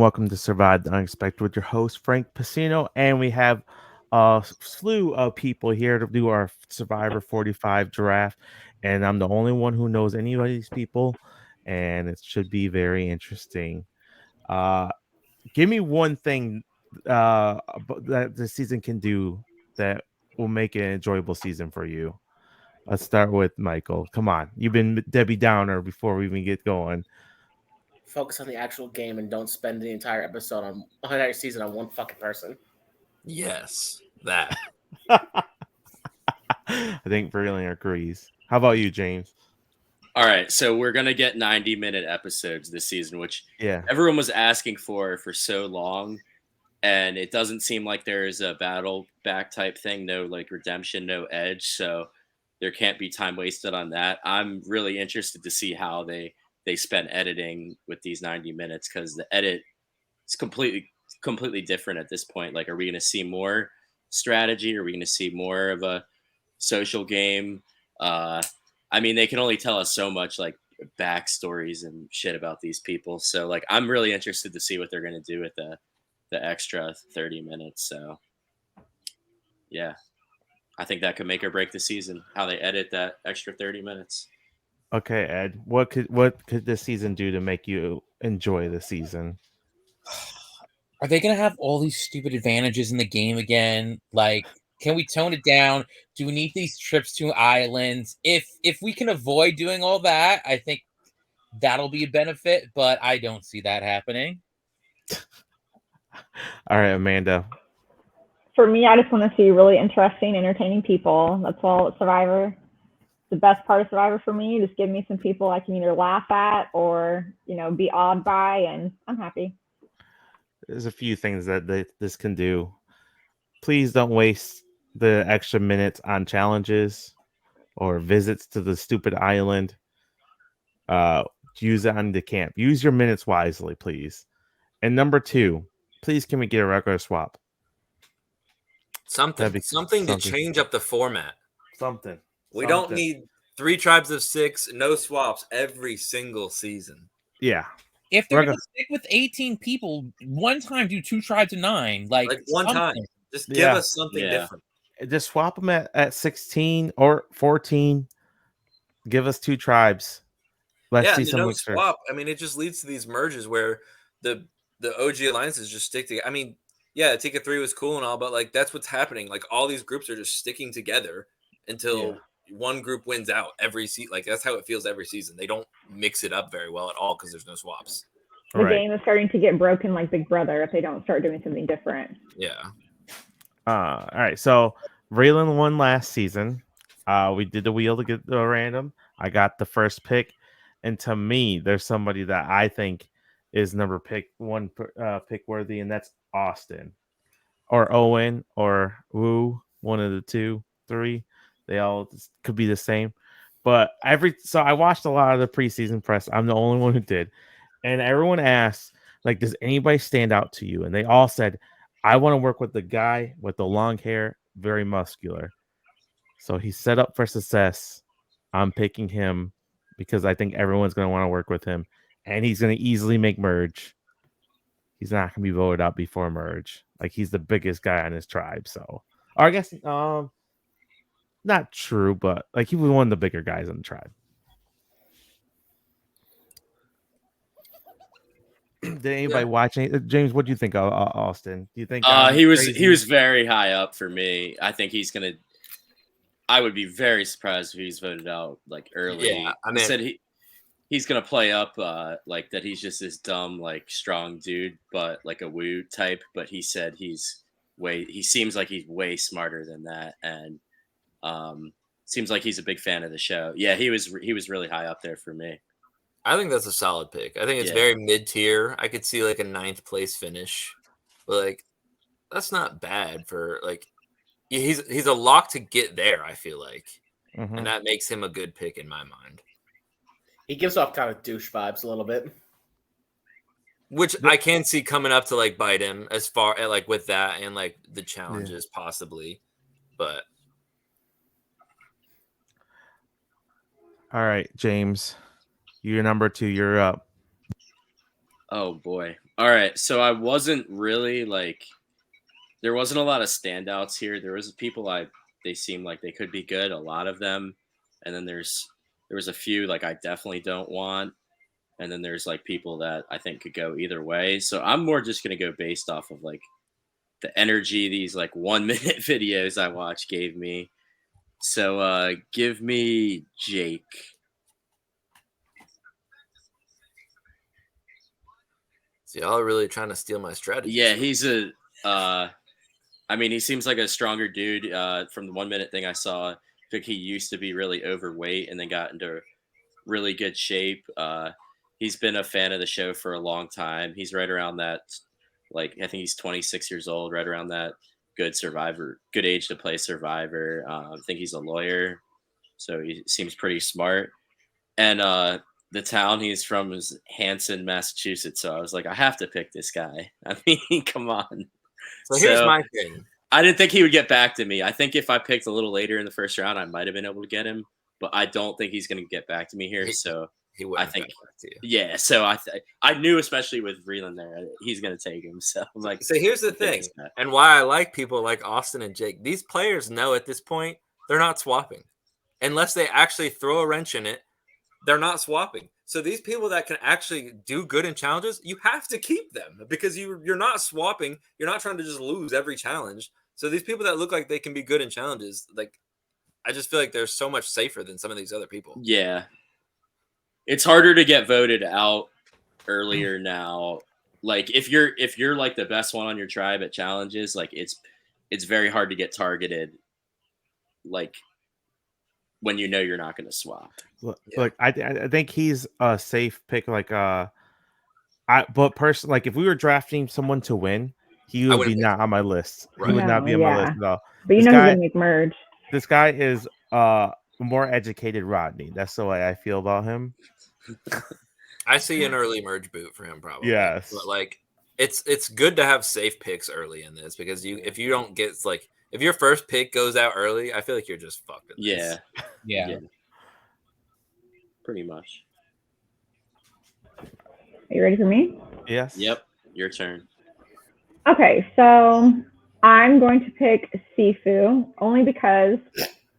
welcome to Survive the Unexpected with your host, Frank Pacino. And we have a slew of people here to do our Survivor 45 draft. And I'm the only one who knows any of these people, and it should be very interesting. Uh, Give me one thing that the season can do that will make it an enjoyable season for you. Let's start with Michael. Come on. You've been Debbie Downer before we even get going. Focus on the actual game and don't spend the entire entire season on one fucking person. Yes, that. I think Vreeland agrees. How about you, James? All right, so we're gonna get 90-minute episodes this season, which Yeah. everyone was asking for so long, and it doesn't seem like there is a battle back type thing. No, like redemption, no edge, so there can't be time wasted on that. I'm really interested to see how they spend editing with these 90 minutes because the edit is completely different at this point. Like, are we gonna see more strategy? Are we gonna see more of a social game? I mean, they can only tell us so much, like backstories and shit about these people. So, like, I'm really interested to see what they're gonna do with the extra 30 minutes. So, yeah, I think that could make or break the season. How they edit that extra 30 minutes. Okay, Ed. What could this season do to make you enjoy the season? Are they gonna have all these stupid advantages in the game again? Like, can we tone it down? Do we need these trips to islands? If we can avoid doing all that, I think that'll be a benefit, but I don't see that happening. All right, Amanda. For me, I just want to see really interesting, entertaining people. That's all Survivor. The best part of Survivor for me, just give me some people I can either laugh at or, be awed by, and I'm happy. There's a few things that this can do. Please don't waste the extra minutes on challenges or visits to the stupid island. Use it on the camp. Use your minutes wisely, please. And number 2, please can we get a regular swap? Something to change up the format. Something. We don't need 3 tribes of 6, no swaps every single season. Yeah. If they're going to stick with 18 people, one time do 2 tribes of 9. Like one time. Just give us something different. Just swap them at 16 or 14. Give us 2 tribes. Let's see some no swap. I mean, it just leads to these merges where the OG alliances just stick together. I mean, yeah, Tika 3 was cool and all, but like that's what's happening. Like all these groups are just sticking together until one group wins out every season. Like that's how it feels every season. They don't mix it up very well at all because there's no swaps. The game is starting to get broken like Big Brother if they don't start doing something different. Yeah. All right. So Vreeland won last season. We did the wheel to get the random. I got the first pick, and to me, there's somebody that I think is number pick worthy, and that's Austin or Owen or Wu. One of the 2, 3. They all could be the same. But so I watched a lot of the preseason press. I'm the only one who did. And everyone asked, like, does anybody stand out to you? And they all said, I want to work with the guy with the long hair, very muscular. So he's set up for success. I'm picking him because I think everyone's going to want to work with him. And he's going to easily make merge. He's not going to be voted out before merge. Like, he's the biggest guy on his tribe. So, or I guess, not true, but like he was one of the bigger guys on the tribe. Did anybody watch it? James, what do you think of Austin? Do you think he was very high up for me? I think he's gonna. I would be very surprised if he's voted out like early. Yeah, I mean, he said he's gonna play up like that. He's just this dumb like strong dude, but like a woo type. But he said he seems like he's way smarter than that, and seems like he's a big fan of the show. Yeah, he was really high up there for me. I think that's a solid pick. I think it's very mid-tier. I could see like a 9th place finish, but like that's not bad for like he's a lock to get there. I feel like, and that makes him a good pick in my mind. He gives off kind of douche vibes a little bit, which I can see coming up to like bite him as far as like with that and like the challenges possibly, but. All right, James. You're number 2. You're up. Oh boy. All right, so I wasn't really like there wasn't a lot of standouts here. There was people they seemed like they could be good, a lot of them, and then there was a few like I definitely don't want, and then there's like people that I think could go either way. So I'm more just gonna go based off of like the energy these like 1 minute videos I watched gave me. So give me Jake. So y'all are really trying to steal my strategy. Yeah, he's a I mean, he seems like a stronger dude. From the 1 minute thing I saw, I think he used to be really overweight and then got into really good shape. He's been a fan of the show for a long time. He's right around that, like I think he's 26 years old, right around that good age to play Survivor. I think he's a lawyer, so he seems pretty smart. And the town he's from is Hanson, Massachusetts. So I was like, I have to pick this guy. I mean, come on. So here's my thing. I didn't think he would get back to me. I think if I picked a little later in the first round, I might have been able to get him, but I don't think he's going to get back to me here. So He wouldn't I think- get back to you. yeah, so I knew, especially with Vreeland there, he's going to take him. So I'm like, So here's the thing, this guy. and why I like people like Austin and Jake. These players know at this point they're not swapping, unless they actually throw a wrench in it. They're not swapping. So these people that can actually do good in challenges, you have to keep them because you're not swapping. You're not trying to just lose every challenge. So these people that look like they can be good in challenges, like I just feel like they're so much safer than some of these other people. Yeah, it's harder to get voted out earlier now. Like if you're like the best one on your tribe at challenges, like it's very hard to get targeted. Like when you know you're not going to swap. Look, I think he's a safe pick. Like but personally, like if we were drafting someone to win, he would be wouldn't pick not on my list. Right. He would not No, be on my yeah. list at all. But you This know guy- he's gonna make merge. This guy is a more educated Rodney. That's the way I feel about him. I see an early merge boot for him probably. Yes. But like it's good to have safe picks early in this because if you don't get like if your first pick goes out early, I feel like you're just fucked. in this. Yeah, Yeah. pretty much. Are you ready for me? Yes. Yep, your turn. Okay, so I'm going to pick Sifu only because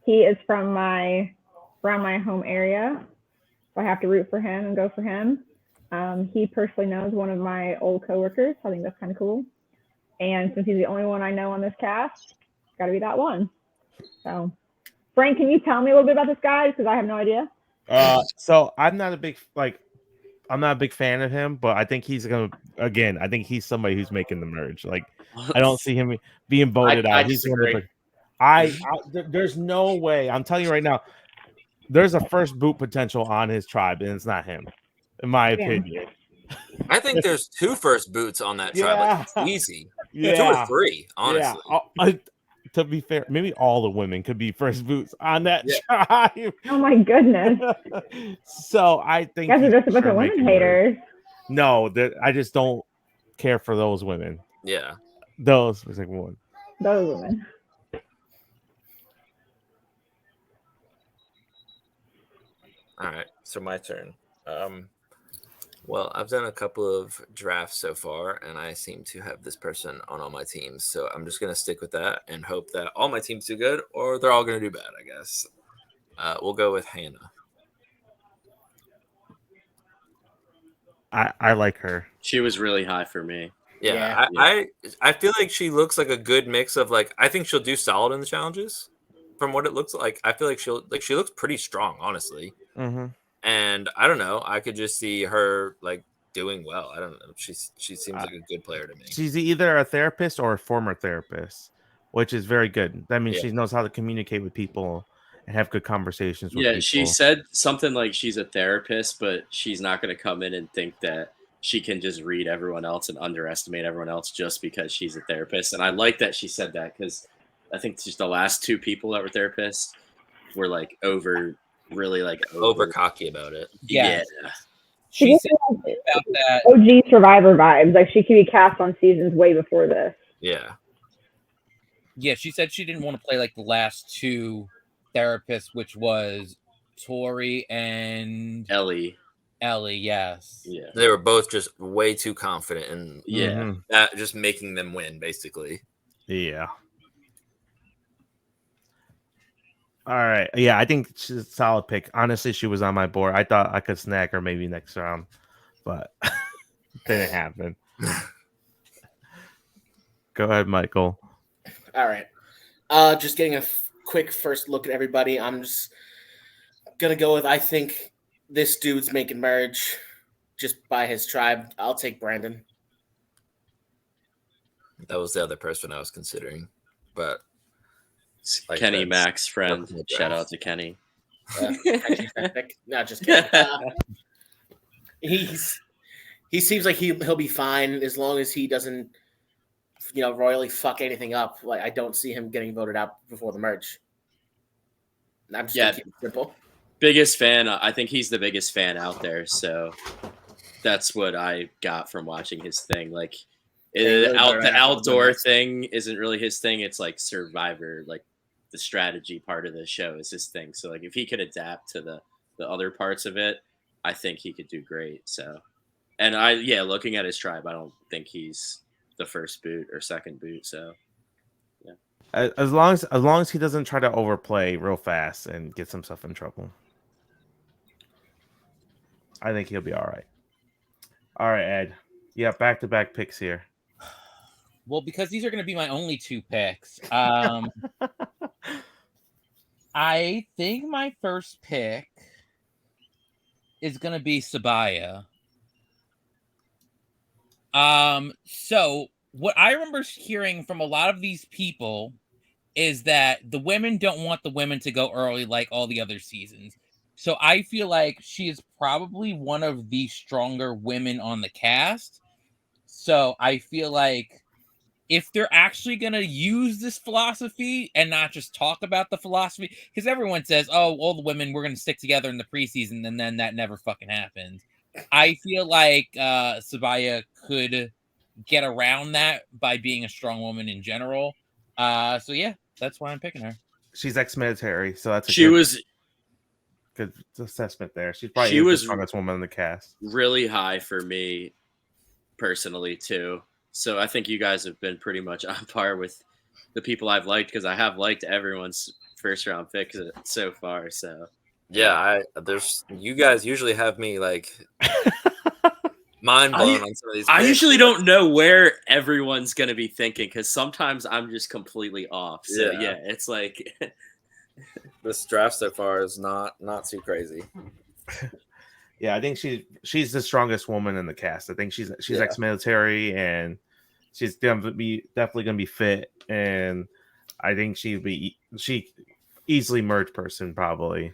he is from my home area. So I have to root for him and go for him. He personally knows one of my old coworkers. I think that's kind of cool. And since he's the only one I know on this cast, got to be that one. So, Frank, can you tell me a little bit about this guy? Because I have no idea. So I'm not a big fan of him, but I think he's I think he's somebody who's making the merge. Like I don't see him being voted I out. He's one of disagree. there's no way. I'm telling you right now, there's a first boot potential on his tribe, and it's not him, in my Yeah. opinion. I think there's 2 first boots on that tribe. Like, Yeah. it's easy. 2 Yeah. or 3, honestly. Yeah. To be fair, maybe all the women could be first boots on that Yeah. tribe. Oh my goodness. So I You think guys are he's just a for bunch sure of women making the merge. haters. No, I just don't care for those women. Yeah. Those was like one. Those women. All right. So my turn. Well, I've done a couple of drafts so far, and I seem to have this person on all my teams. So I'm just going to stick with that and hope that all my teams do good or they're all going to do bad, I guess. We'll go with Hannah. I like her. She was really high for me. Yeah, I feel like she looks like a good mix of like I think she'll do solid in the challenges from what it looks like. I feel like she looks pretty strong, honestly. Mm-hmm. And I don't know, I could just see her like doing well. I don't know. She seems like a good player to me. She's either a therapist or a former therapist, which is very good. That means Yeah. she knows how to communicate with people and have good conversations with Yeah, people. she said something like she's a therapist, but she's not going to come in and think that she can just read everyone else and underestimate everyone else just because she's a therapist. And I like that she said that because I think just the last 2 people that were therapists were like over Cocky about it. Yeah. Yeah. She She said about that. OG Survivor vibes. Like she could be cast on seasons way before this. Yeah. Yeah, she said she didn't want to play like the last 2 therapists, which was Tori and Ellie. Ellie, yes. Yeah. They were both just way too confident and Yeah. that just making them win, basically. Yeah. All right. Yeah, I think she's a solid pick. Honestly, she was on my board. I thought I could snag her maybe next round, but didn't happen. Go ahead, Michael. All right. Just getting a quick first look at everybody. I'm just gonna go with I think this dude's making merge just by his tribe. I'll take Brandon. That was the other person I was considering. But like Kenny that's Mac's friend. personal Shout draft. out to Kenny. No, just kidding. He seems like he'll be fine as long as he doesn't, royally fuck anything up. Like I don't see him getting voted out before the merge. I'm just gonna keep it simple. Biggest fan. I think he's the biggest fan out there. So that's what I got from watching his thing. Like the outdoor thing isn't really his thing. It's like Survivor, like the strategy part of the show is his thing. So like if he could adapt to the other parts of it, I think he could do great. So, and looking at his tribe, I don't think he's the first boot or second boot. So yeah, as long as he doesn't try to overplay real fast and gets himself in trouble, I think he'll be all right. All right, Ed. Yeah, back-to-back picks here. Well, because these are going to be my only two picks, I think my first pick is going to be Sabaya. So what I remember hearing from a lot of these people is that the women don't want the women to go early like all the other seasons. So I feel like she is probably one of the stronger women on the cast. So I feel like if they're actually going to use this philosophy and not just talk about the philosophy, because everyone says, oh, all the women, we're going to stick together in the preseason, and then that never fucking happens. I feel like Sabaya could get around that by being a strong woman in general. So yeah, that's why I'm picking her. She's ex-military, so that's good assessment there. She's probably the strongest woman in the cast. Really high for me personally too. So I think you guys have been pretty much on par with the people I've liked because I have liked everyone's first round picks so far. So yeah, you guys usually have me like mind blown on some of these. I usually don't know where everyone's gonna be thinking because sometimes I'm just completely off. So yeah it's like this draft so far is not too crazy. Yeah, I think she's the strongest woman in the cast. I think she's ex-military and she's definitely gonna be fit, and I think she easily merge person probably.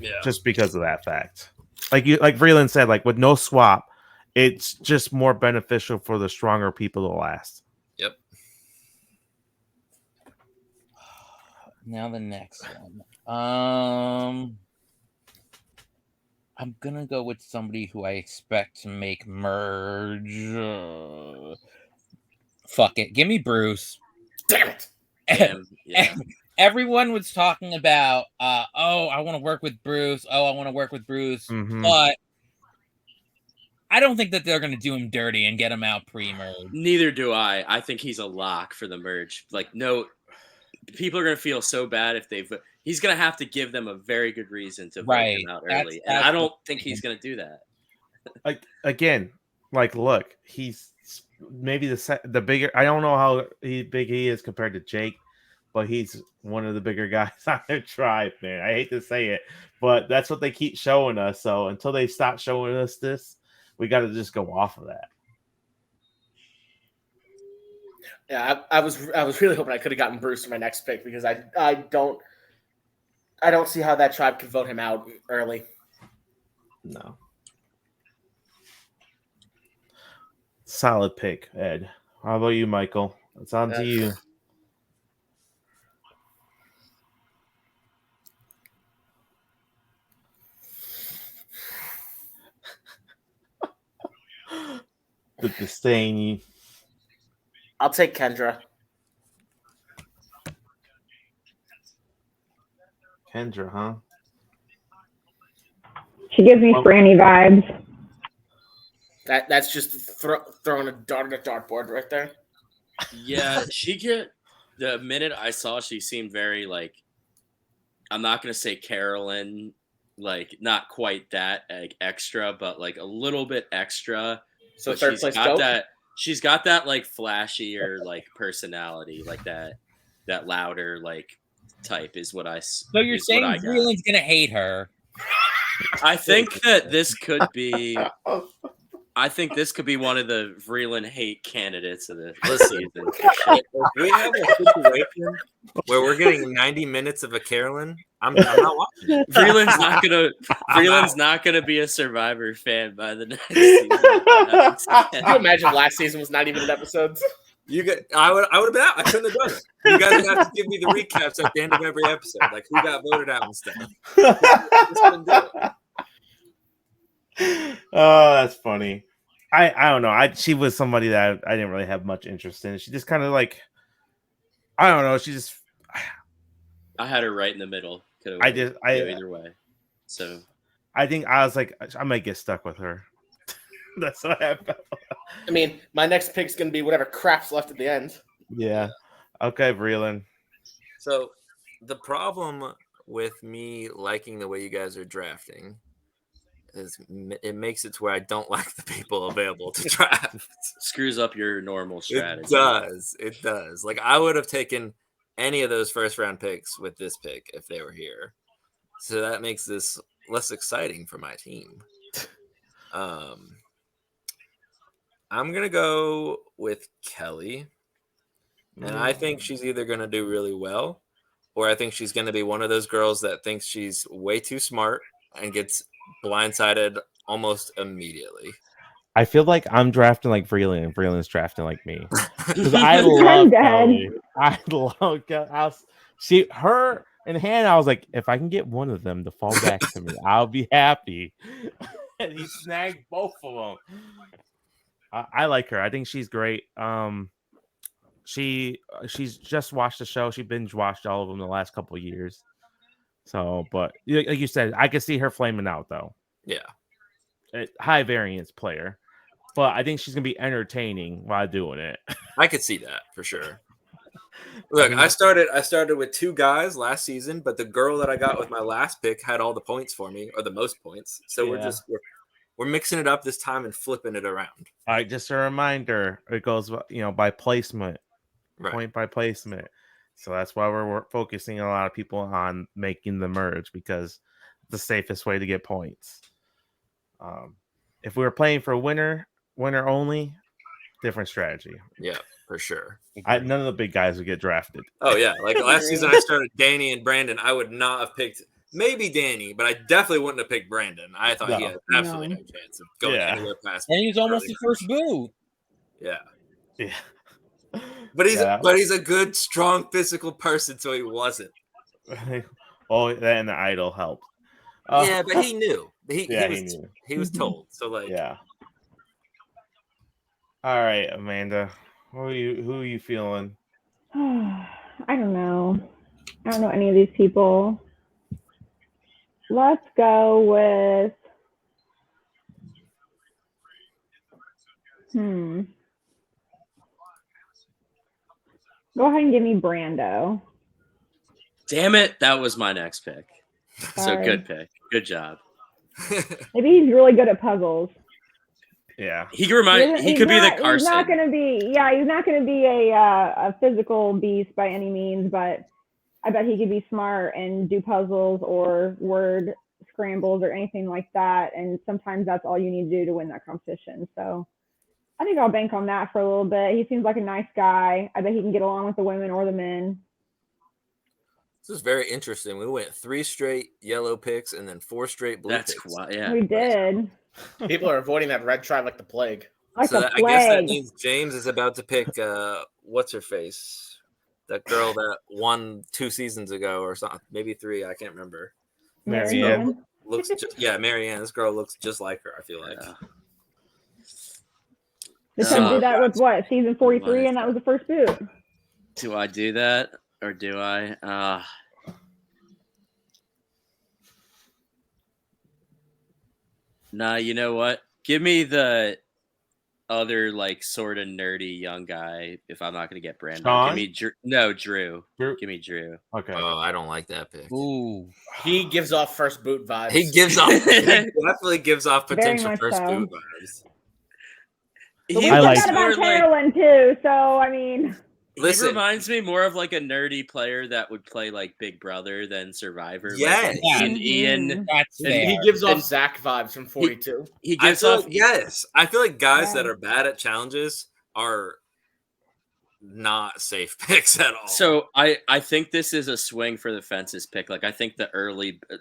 Yeah, just because of that fact. Like Vreeland said, like with no swap, it's just more beneficial for the stronger people to last. Yep. Now the next one. I'm gonna go with somebody who I expect to make merge. Fuck it. Give me Bruce. Damn it. Yeah. Everyone was talking about, I want to work with Bruce. Oh, I want to work with Bruce. Mm-hmm. But I don't think that they're going to do him dirty and get him out pre-merge. Neither do I. I think he's a lock for the merge. Like, no, people are going to feel so bad if he's going to have to give them a very good reason to vote him out early. And I don't think he's going to do that. Like, again, look, he's maybe the bigger. I don't know how big he is compared to Jake, but he's one of the bigger guys on their tribe, man. I hate to say it, but that's what they keep showing us. So until they stop showing us this, we got to just go off of that. Yeah, I was really hoping I could have gotten Bruce for my next pick because I don't see how that tribe could vote him out early. No. Solid pick, Ed. How about you, Michael? It's on to you. The disdain. I'll take Kendra. Kendra, huh? She gives me Franny vibes. That's just throwing a dart at a dartboard right there. Yeah, the minute I saw, she seemed very like, I'm not gonna say Carolyn, like not quite that like extra, but like a little bit extra. So But third place goat. she's got that like flashier like personality, like that louder like type is what So you're saying I got. Vreeland's gonna hate her? I think that this could be. I think this could be one of the Vreeland hate candidates of the season. If we have a situation where we're getting 90 minutes of a Carolyn, I'm not watching it. Vreeland's not gonna be a Survivor fan by the next season. Can you imagine if last season was not even in episodes? I would have been out. I couldn't have done it. You guys would have to give me the recaps at the end of every episode, like who got voted out and stuff. Just couldn't do it. Oh, that's funny. I don't know. She was somebody that I didn't really have much interest in. She just kind of like, I don't know. She just. I had her right in the middle. Could I go either way. So I think I was like, I might get stuck with her. That's what I felt. I mean, my next pick's gonna be whatever crap's left at the end. Yeah. Okay, Vreeland. So the problem with me liking the way you guys are drafting is it makes it to where I don't like the people available to draft. screws up your normal strategy. It does. Like I would have taken any of those first round picks with this pick if they were here. So that makes this less exciting for my team. I'm going to go with Kelly. And I think she's either going to do really well, or I think she's going to be one of those girls that thinks she's way too smart and gets blindsided almost immedily. I feel like I'm drafting like Vreeland, and Vreeland's drafting like me. Because I love Kelly. I love Kelly. Her and Hannah, I was like, if I can get one of them to fall back to me, I'll be happy. And he snagged both of them. I like her. I think she's great. She's just watched the show. She binge watched all of them the last couple of years. So, but like you said, I could see her flaming out though. Yeah, high variance player, but I think she's gonna be entertaining while doing it. I could see that for sure. Look, I started with two guys last season, but the girl that I got with my last pick had all the points for me, or the most points. So we're mixing it up this time and flipping it around. All right, just a reminder, it goes by placement, right. Point by placement. So that's why we're focusing a lot of people on making the merge, because the safest way to get points. If we were playing for winner only, different strategy. Yeah, for sure. None of the big guys would get drafted. Oh yeah, like last season I started Danny and Brandon. I would not have picked maybe Danny, but I definitely wouldn't have picked Brandon. I thought he had absolutely no chance of going anywhere past. And he was almost the first boot. Yeah. Yeah. But he's a good, strong, physical person, so he wasn't. Oh, and the idol helped. Yeah, but he knew. He knew. He was told. So like, yeah. All right, Amanda, who are you feeling? I don't know. I don't know any of these people. Let's go with. Go ahead and give me Brando. Damn it, that was my next pick. Sorry. So good pick. Good job. Maybe he's really good at puzzles. Yeah. He could be the Carson. He's not going to be a physical beast by any means, but I bet he could be smart and do puzzles or word scrambles or anything like that. And sometimes that's all you need to do to win that competition. So I think I'll bank on that for a little bit. He seems like a nice guy. I bet he can get along with the women or the men. This is very interesting. We went 3 straight yellow picks and then 4 straight blue picks. Yeah. We did. People are avoiding that red tribe like the plague. I guess that means James is about to pick what's her face? That girl that won 2 seasons ago or something, maybe 3. I can't remember. Marianne. Marianne. This girl looks just like her. I feel like. Did you do that with what? Season 43, and that was the first boot. Do I do that or do I? Nah, you know what? Give me the other like sort of nerdy young guy. If I'm not gonna get Brando, Sean? give me Drew. No, Drew. Drew? Give me Drew. Okay. Oh, I don't like that pick. Ooh. He gives off first boot vibes. He definitely gives off Very potential much first so. boot vibes. But we He I said like- that more about like Carolyn too. So I mean, Listen. he reminds me more of like a nerdy player that would play like Big Brother than Survivor. Yes. Like Mhm. Ian. That's And fair. He gives off And- Zach vibes from 42. He I gives feel off like, yes. I feel like guys that Yeah. are bad at challenges are not safe picks at all. So I think this is a swing for the fences pick. Like I think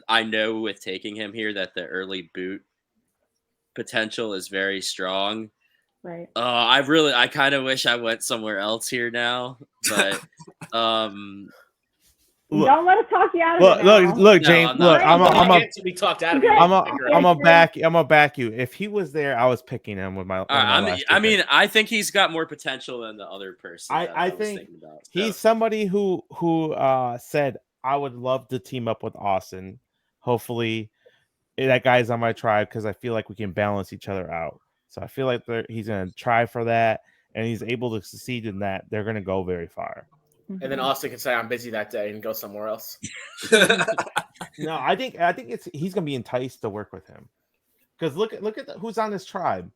I know with taking him here that the early boot potential is very strong. right. I kind of wish I went somewhere else here now, but Look. Don't let us talk you out of Look, it now. look, No, James. I'm Look, not. I'm Don't a, get to be talked out of it. Great. I'm a, Yeah, I'm a sure. back. I'm a back you. If he was there, I was picking him with my. All right, last I two mean, picks. I think he's got more potential than the other person. I that I was think thinking about. he's So, somebody who said I would love to team up with Austin. Hopefully, that guy's on my tribe because I feel like we can balance each other out. So I feel like he's going to try for that, and he's able to succeed in that. They're going to go very far. And then Austin can say, I'm busy that day and go somewhere else. No, I think he's going to be enticed to work with him because look at who's on his tribe.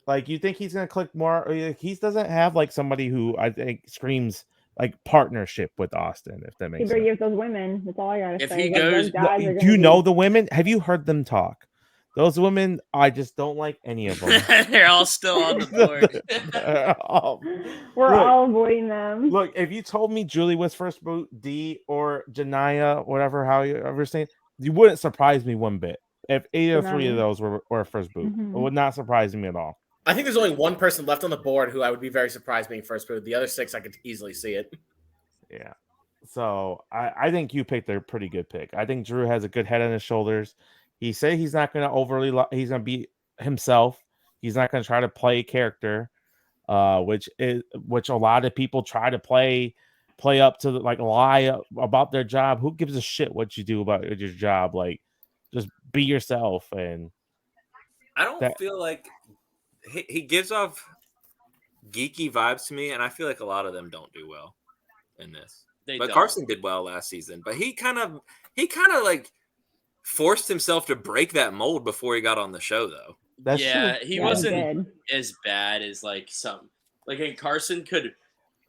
Like, you think he's going to click more? He doesn't have like somebody who I think screams like partnership with Austin, if that He makes better sense. give those women. That's all I gotta If say. he Like, goes- those guys are Do gonna you know be- the women? Have you heard them talk? Those women, I just don't like any of them. they're all still on the board. We're Look. all avoiding them. Look, if you told me Julie was first boot, D or Janaya, whatever, how you ever say it, you wouldn't surprise me one bit. If 8 or 3 of Janiyah. those were first boot, Mhm. it would not surprise me at all. I think there's only one person left on the board who I would be very surprised being first boot. The other 6, I could easily see it. Yeah. So I think you picked a pretty good pick. I think Drew has a good head on his shoulders. He said he's not going to he's going to be himself. He's not going to try to play a character, which a lot of people try to play up to like lie about their job. Who gives a shit what you do about your job? Like, just be yourself. And I don't feel like he gives off geeky vibes to me, and I feel like a lot of them don't do well in this. They But don't. Carson did well last season. But he kind of like forced himself to break that mold before he got on the show, though. that's yeah, true. he Yeah, wasn't did. as bad as like some. Like, and Carson could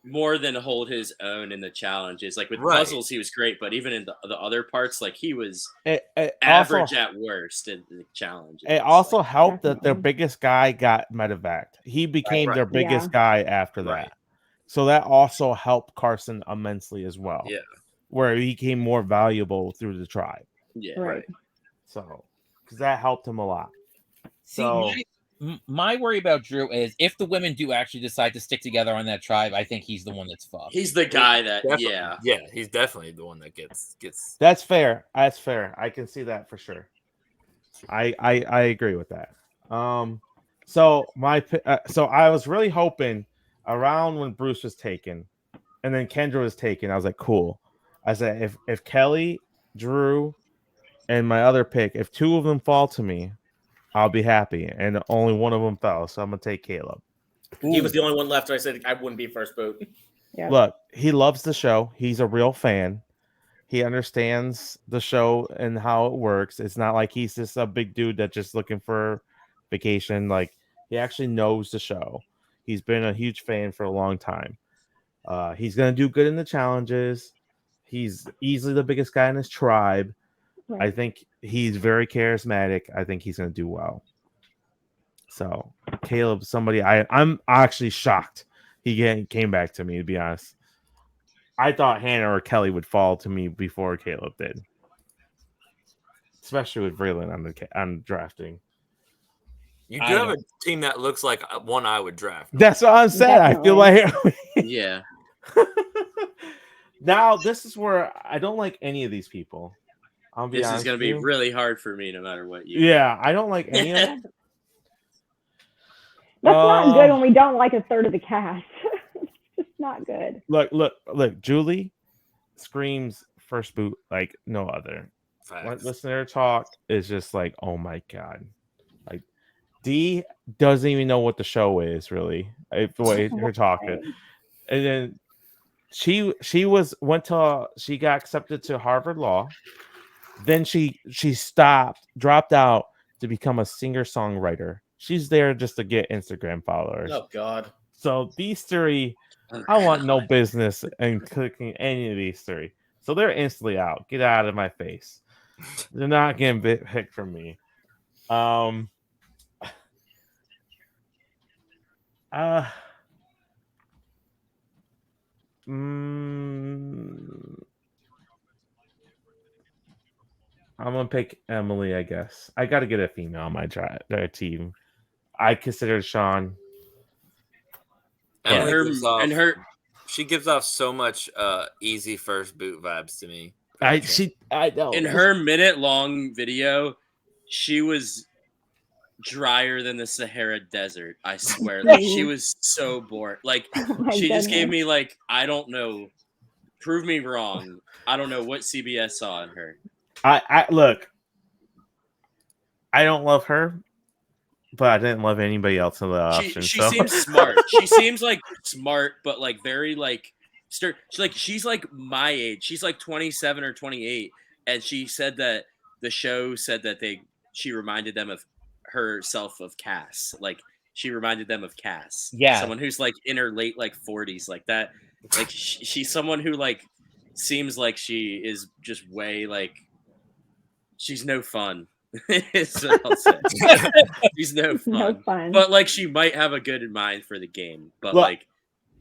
more than hold his own in the challenges. Like with Right. puzzles, he was great, but even in the other parts, like he was It average also, at worst in the challenges. it also Like, helped that their Definitely. biggest guy got medevaced. He became Right. their biggest Yeah. guy after that. Right. So that also helped Carson immensely as well. Yeah. Where he became more valuable through the tribe. yeah, Right. So, because that helped him a lot. See, So- my worry about Drew is if the women do actually decide to stick together on that tribe, I think he's the one that's fucked. he's the guy that Definitely. yeah. He's definitely the one that gets. That's fair. That's fair. I can see that for sure. I agree with that. So so I was really hoping around when Bruce was taken, and then Kendra was taken. I was like, cool. I said, if Kelly, Drew, and my other pick, if 2 of them fall to me, I'll be happy. And only one of them fell, so I'm gonna take Caleb. He was the only one left, so I said I wouldn't be first boot. Yeah. Look, he loves the show. He's a real fan. He understands the show and how it works. It's not like he's just a big dude that's just looking for vacation. Like, he actually knows the show. He's been a huge fan for a long time. He's gonna do good in the challenges. He's easily the biggest guy in his tribe. I Right. think he's very charismatic. I think he's gonna do well. So Caleb, somebody I'm actually shocked he came back to me, to be honest. I thought Hannah or Kelly would fall to me before Caleb did, especially with Vreeland on drafting. You I do have know. a team that looks like one I would draft. That's what I'm saying. I feel like Yeah. now this is where I don't like any of these people. I'll be This is honest gonna with be you. really hard for me no matter what you Yeah, I don't like any of them. That's not good Um, when we don't like a third of the cast. It's just not good. Look. Julie screams first boot like no other. Facts. Listening to her talk is just like, oh my god. Like, D doesn't even know what the show is really. The way her talking, and then she got accepted to Harvard Law. Then she dropped out to become a singer-songwriter. She's there just to get Instagram followers. Oh God. So these three, Oh, I want no God. business in clicking any of these three. So they're instantly out. Get out of my face. They're not getting picked from me. Uh, mm, I'm gonna pick Emily. I guess I got to get a female on my team. I consider Sean. Emily her gives off, and her she gives off so much easy first boot vibes to me. I know in her minute-long video, she was drier than the Sahara Desert. I swear, like she was so bored. Like Oh my she just gave goodness. me like I don't know. Prove me wrong. I don't know what CBS saw in her. I look. I don't love her, but I didn't love anybody else in the option. She so. seems smart. She seems like smart, but like very like she's like my age. She's like 27 or 28, and she said that the show said that she reminded them of herself of Cass. Like she reminded them of Cass. Yeah. Someone who's like in her late like 40s, like that. Like she's someone who like seems like she is just way like she's no fun. Is what I'll say. She's no fun. No fun. But like she might have a good mind for the game. But Look, like,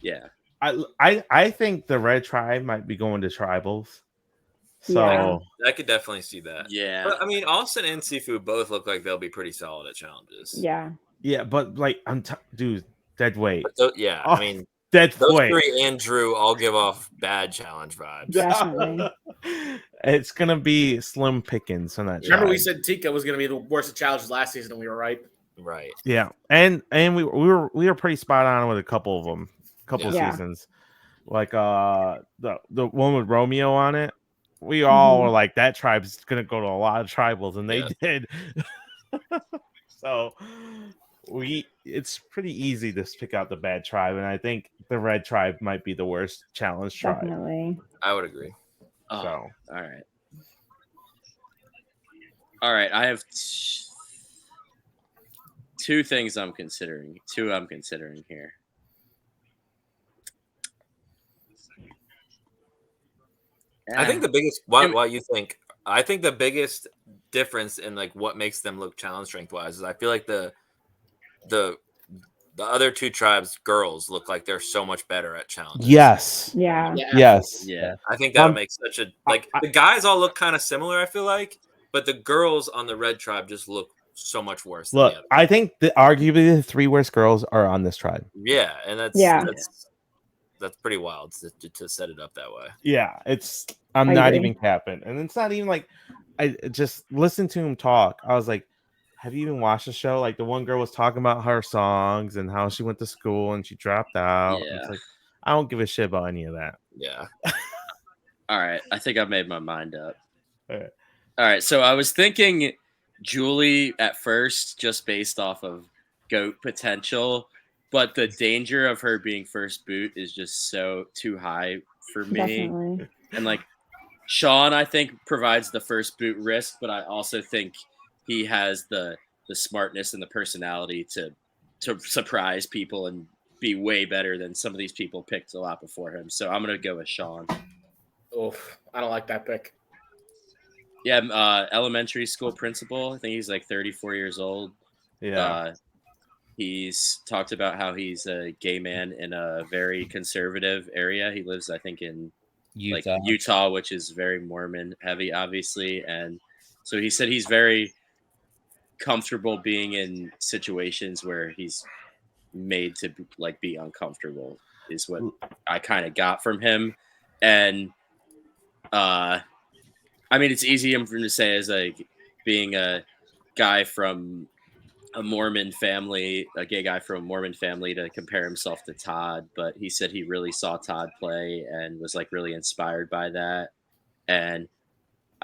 yeah. I think the Red Tribe might be going to tribals. So Yeah. I could definitely see that. Yeah. But I mean, Austin and Sifu both look like they'll be pretty solid at challenges. Yeah. yeah, but like dude, dead weight. Yeah, Oh, I mean, dead those weight. three and Drew all give off bad challenge vibes. Definitely. It's gonna be slim pickings on that. Remember, we tribe. said Tika was going to be the worst of challenges last season, and we were right. Right. Yeah, and we were pretty spot on with a couple of them, Yeah. seasons, like the one with Romeo on it. We all were like, that tribe's gonna go to a lot of tribals, and they did. So it's pretty easy to pick out the bad tribe, and I think the Red Tribe might be the worst challenge tribe. Definitely. I would agree. Oh, So all right. All right. I have two things I'm considering. Two I'm considering here. I think the biggest why you think I think the biggest difference in like what makes them look challenge strength wise is I feel like the other two tribes girls look like they're so much better at challenges. yes, Yeah. yes, Yeah. I think that Um, makes such a like the guys all look kind of similar, I feel like, but the girls on the Red Tribe just look so much worse than Look, the other. I think arguably the three worst girls are on this tribe. Yeah, and Yeah. that's pretty wild to set it up that way. Yeah, I'm I not agree. even capping, and it's not even like I just listened to him talk. I was like, have you even watched the show? Like the one girl was talking about her songs and how she went to school and she dropped out. Yeah. It's like I don't give a shit about any of that. Yeah. All right. I think I've made my mind up. All right. All right. So I was thinking Julie at first, just based off of GOAT potential, but the danger of her being first boot is just so too high for me. Definitely. And like Sean, I think provides the first boot risk, but I also think he has the smartness and the personality to surprise people and be way better than some of these people picked a lot before him. So I'm gonna go with Sean. Oh, I don't like that pick. Yeah, elementary school principal. I think he's like 34 years old. Yeah. He's talked about how he's a gay man in a very conservative area. He lives, I think, in Utah, which is very Mormon heavy, obviously. And so he said he's very comfortable being in situations where he's made to be uncomfortable is what I kind of got from him. And I mean, it's easy for him to say as like being a guy from a Mormon family, a gay guy from a Mormon family, to compare himself to Todd, but he said he really saw Todd play and was like really inspired by that. And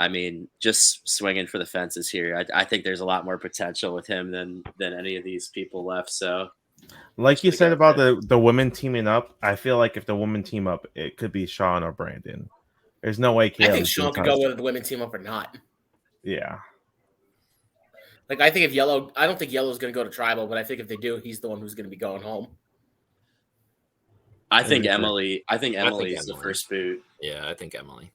I mean, just swinging for the fences here. I think there's a lot more potential with him than any of these people left. So, Like you Just said go about there. the women teaming up, I feel like if the women team up, it could be Sean or Brandon. There's no way I Caleb. think Sean could go with the women team up or not. Yeah. Like, I think if Yellow, I don't think Yellow's going to go to Tribal, but I think if they do, he's the one who's going to be going home. I think agree. Emily. I think Emily is the Emily. first boot. Yeah, I think Emily.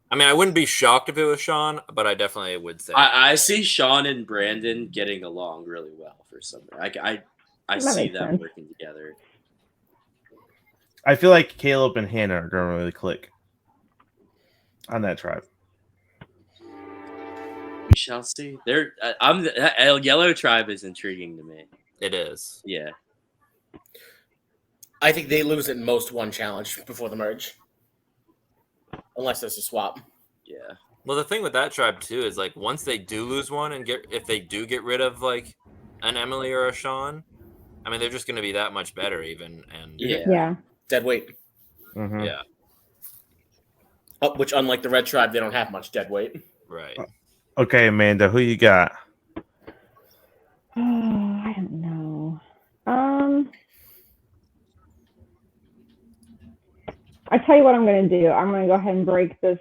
I mean, I wouldn't be shocked if it was Sean, but I definitely would say. I see Sean and Brandon getting along really well for some. I That see makes them sense. working together. I feel like Caleb and Hannah are going to really click on that tribe. We shall see. They're Yellow Tribe is intriguing to me. It is. Yeah. I think they lose at most one challenge before the merge. Unless there's a swap. Yeah. Well, the thing with that tribe too is like once they do lose one and if they do get rid of like an Emily or a Sean, I mean they're just going to be that much better even. And Yeah. Dead weight. Mhm. yeah, Which, unlike the Red Tribe, they don't have much dead weight. right. Okay, Amanda, who you got? Oh, I don't know. I tell you what I'm going to do. I'm going to go ahead and break this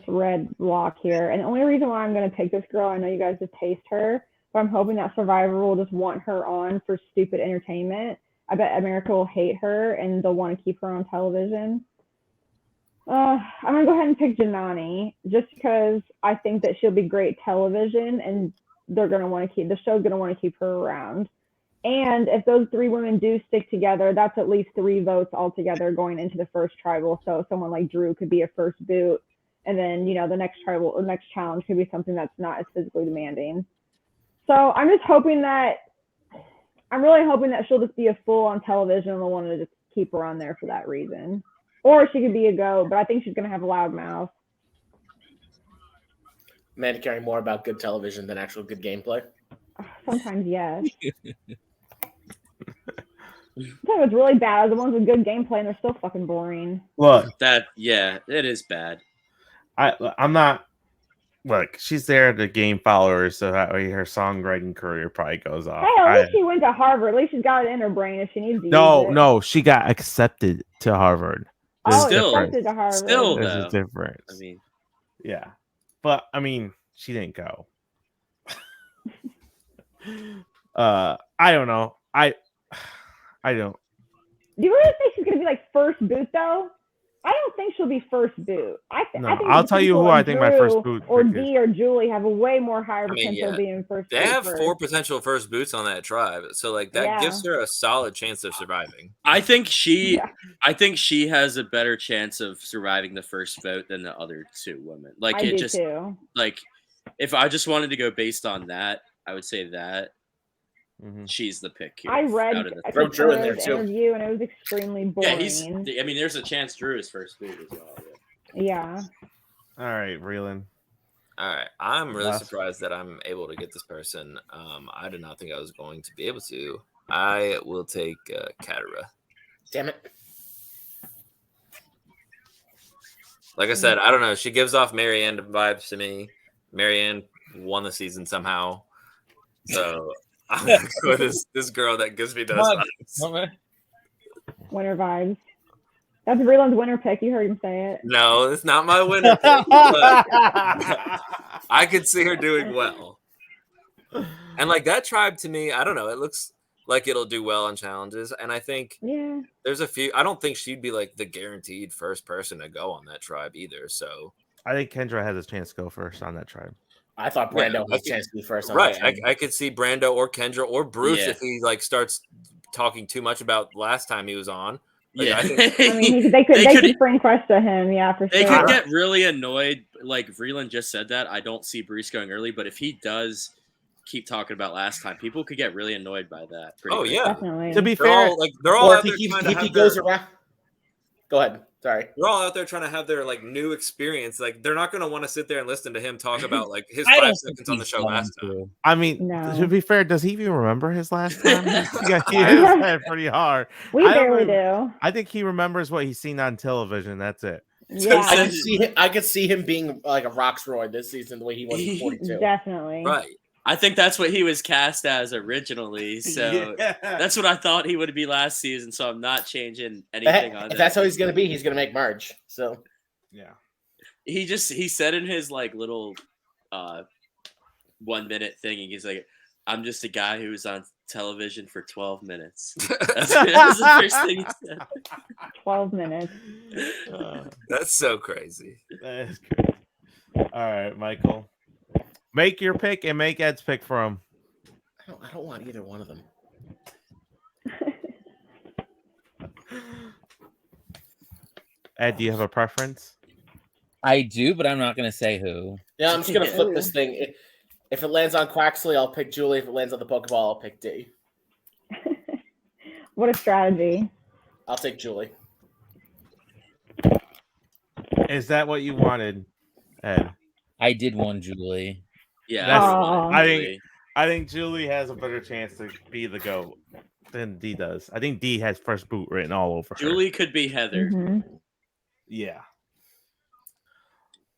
red block here. And the only reason why I'm going to pick this girl, I know you guys just taste her, but I'm hoping that Survivor will just want her on for stupid entertainment. I bet America will hate her and they'll want to keep her on television. I'm going to go ahead and pick Janani just because I think that she'll be great television and they're going to want to the show's going to want to keep her around. And if those three women do stick together, that's at least 3 votes altogether going into the first tribal. So someone like Drew could be a first boot. And then, you know, the next tribal or next challenge could be something that's not as physically demanding. So I'm really hoping that she'll just be a fool on television and they'll want to just keep her on there for that reason. Or she could be a goat, but I think she's going to have a loud mouth. Man, caring more about good television than actual good gameplay. Sometimes, yes. Sometimes it's really bad. The ones with good gameplay and they're still fucking boring. Look, It is bad. I'm not. Look, she's there to gain followers, so that way her songwriting career probably goes off. Hey, at least she went to Harvard. At least she's got it in her brain if she needs to use it. No, she got accepted to Harvard. Oh, Still- accepted to Harvard. still- There's though. a difference. I mean, yeah, but I mean, she didn't go. I don't know. I don't. Do you really think she's gonna be like first boot though? I don't think she'll be first boot. I think I'll tell you who I think my first boot or pick is. D or Julie have a way more higher I mean, potential of yeah. being first. They boot have first. 4 potential first boots on that tribe, so like that Yeah. gives her a solid chance of surviving. I think she Yeah. I think she has a better chance of surviving the first vote than the other 2 women. Like I it do just too. like if I just wanted to go based on that, I would say that Mhm. she's the pick here. I read out of the Throw Drew in there, Christopher's too. interview and it was extremely boring. Yeah, I mean, there's a chance Drew is first boot as well. Yeah. Yeah. All right, Vreeland. All right, I'm really Last- surprised that I'm able to get this person. I did not think I was going to be able to. I will take Katara. Damn it. Like I said, I don't know. She gives off Marianne vibes to me. Marianne won the season somehow, so I'm gonna go with this girl that gives me those vibes. Winner vibes. That's Vreeland's winner pick. You heard him say it. No, it's not my winner. Pick, but I could see her doing well. And like that tribe to me, I don't know. It looks like it'll do well on challenges, and I think Yeah. there's a few. I don't think she'd be like the guaranteed first person to go on that tribe either. So I think Kendra has a chance to go first on that tribe. I thought Yeah, Brando I had a chance to be first on right, that. I could see Brando or Kendra or Bruce Yeah. if he like starts talking too much about last time he was on. Like, Yeah, I think- I mean, they could bring Quest to him. Yeah, for They sure. could get really annoyed. Like Vreeland just said that. I don't see Bruce going early, but if he does keep talking about last time, people could get really annoyed by that. pretty Oh quickly. yeah, Definitely. To be they're fair, all they're all Or out if there he, trying to if he have goes their, around. Go ahead. Sorry. they're all out there trying to have their like new experience. Like they're not going to want to sit there and listen to him talk about like his I 5 don't seconds think on the he's show going last time. to. I mean, No. to be fair, does he even remember his last time? He hit his head pretty hard. We I don't barely remember- do. I think he remembers what he's seen on television. That's it. Yeah, I could see him being like a Roxroy this season, the way he was in 42. definitely. Right. I think that's what he was cast as originally. So Yeah. that's what I thought he would be last season. So I'm not changing anything on If that. that's how he's gonna be, he's gonna make merge. So Yeah. He said in his like little 1 minute thing, he's like, "I'm just a guy who was on television for 12 minutes." That's the first thing he said. 12 minutes. That's so crazy. That is crazy. All right, Michael. Make your pick and make Ed's pick for him. I don't want either one of them. Ed, do you have a preference? I do, but I'm not going to say who. Yeah, I'm just gonna flip this thing. If it lands on Quaxley, I'll pick Julie. If it lands on the Pokeball, I'll pick D. What a strategy. I'll take Julie. Is that what you wanted, Ed? I did one Julie. Yeah, That's- I think Julie has a better chance to be the GOAT than D does. I think D has first boot written all over her. Julie could be Heather. Mhm. Yeah.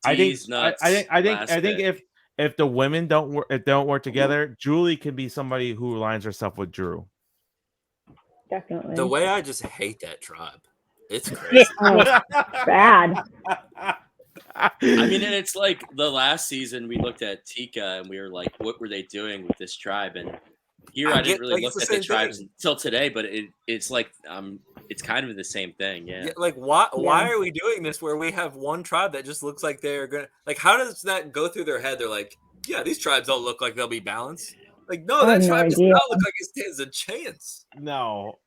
D's I think if the women don't work together, Julie can be somebody who aligns herself with Drew. Definitely. The way I just hate that tribe. It's crazy. Oh, bad. I mean, and it's like the last season we looked at Tika and we were like, what were they doing with this tribe? And here I didn't really look at the tribes until today, but it's like it's kind of the same thing. Yeah. Like why are we doing this where we have one tribe that just looks like they're gonna, like, how does that go through their head? They're like, yeah, these tribes don't look like they'll be balanced. Like, no, that tribe does not look like it stands a chance. No.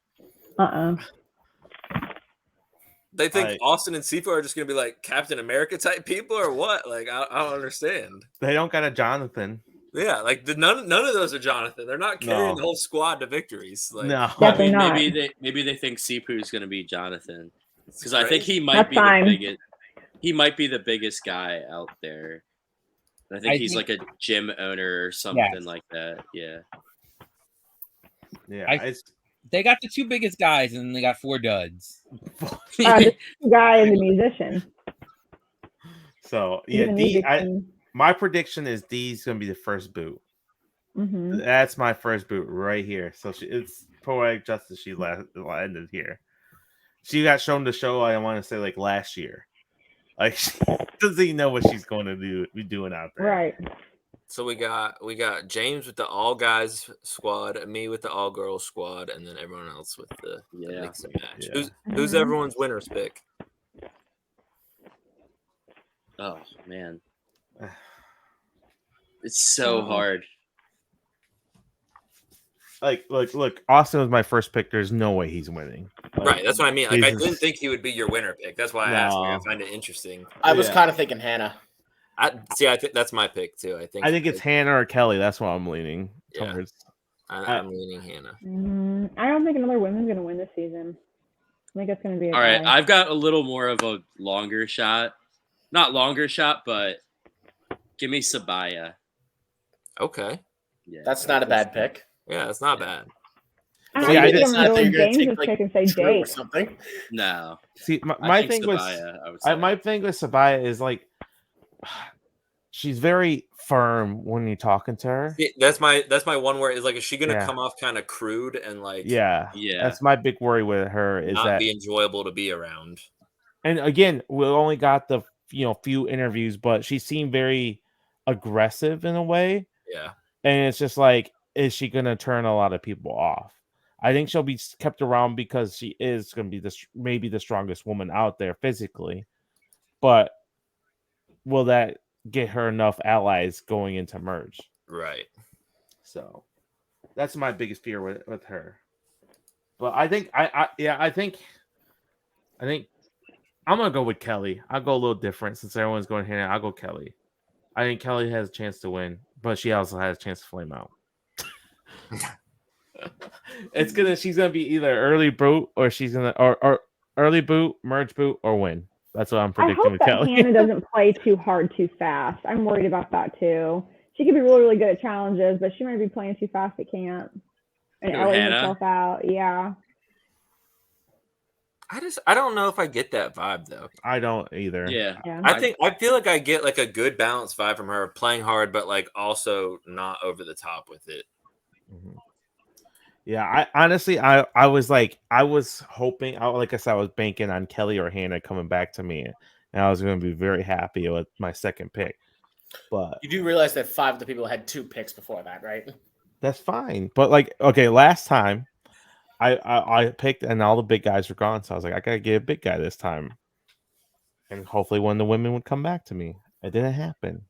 They think Austin and Sifu are just gonna be like Captain America type people or what? Like, I don't understand. They don't got a Jonathan. Yeah, like none of those are Jonathan. They're not carrying the whole squad to victories. Like, no, I mean, maybe they think Sipu is going to be Jonathan because I think he might the biggest. He might be the biggest guy out there. I think he's like a gym owner or something like that. Yeah. Yeah. They got the two biggest guys, and they got 4 duds. The guy is a musician. So yeah, my prediction is D's gonna be the first boot. Mm-hmm. That's my first boot right here. So it's poetic justice. She ended here. She got shown the show. I want to say like last year. Like she doesn't even know what she's going to be doing out there. Right. So we got James with the all guys squad, me with the all girls squad, and then everyone else with the mix and match. Yeah. Who's everyone's winner's pick? Oh man, it's so hard. Like, look, Austin was my first pick. There's no way he's winning. Like, right, that's what I mean. Like, I didn't think he would be your winner pick. That's why I asked. I find it interesting. I was kind of thinking Hannah. I think that's my pick too. I think it's Hannah or Kelly. That's what I'm leaning towards. I'm leaning Hannah. I don't think another woman's going to win this season. I think it's going to be all right. I've got a little more of a longer shot. Not longer shot, but give me Sabaya. Okay. Yeah, that's not a bad pick. Yeah, it's not bad. I didn't really James' pick and say Jake or something. No. See, my thing with Sabaya is like she's very firm when you're talking to her. That's my one word. Is like, is she gonna come off kind of crude and like yeah. That's my big worry with her is not that be enjoyable to be around. And again, we only got the few interviews, but she seemed very aggressive in a way. Yeah. And it's just like, is she gonna turn a lot of people off? I think she'll be kept around because she is going to be maybe the strongest woman out there physically, but will that get her enough allies going into merge? Right. So that's my biggest fear with her. But I think I think I'm gonna go with Kelly. I'll go a little different since everyone's going here. I'll go Kelly. I think Kelly has a chance to win, but she also has a chance to flame out. She's gonna be either early boot or she's gonna or early boot, merge boot, or win. That's what I'm predicting with Kelly. Hannah doesn't play too hard too fast. I'm worried about that too. She could be really, really good at challenges, but she might be playing too fast at camp and elling herself out. Yeah. I don't know if I get that vibe though. I don't either. Yeah. I feel like I get like a good balanced vibe from her, playing hard, but like also not over the top with it. Mhm. Yeah, I honestly, I was like, I was hoping, like I said, I was banking on Kelly or Hannah coming back to me, and I was going to be very happy with my second pick. But You do realize that 5 of the people had 2 picks before that, right? that's fine. But like, okay, last time I picked, and all the big guys were gone, so I was like, I gotta get a big guy this time, and hopefully one of the women would come back to me. It didn't happen,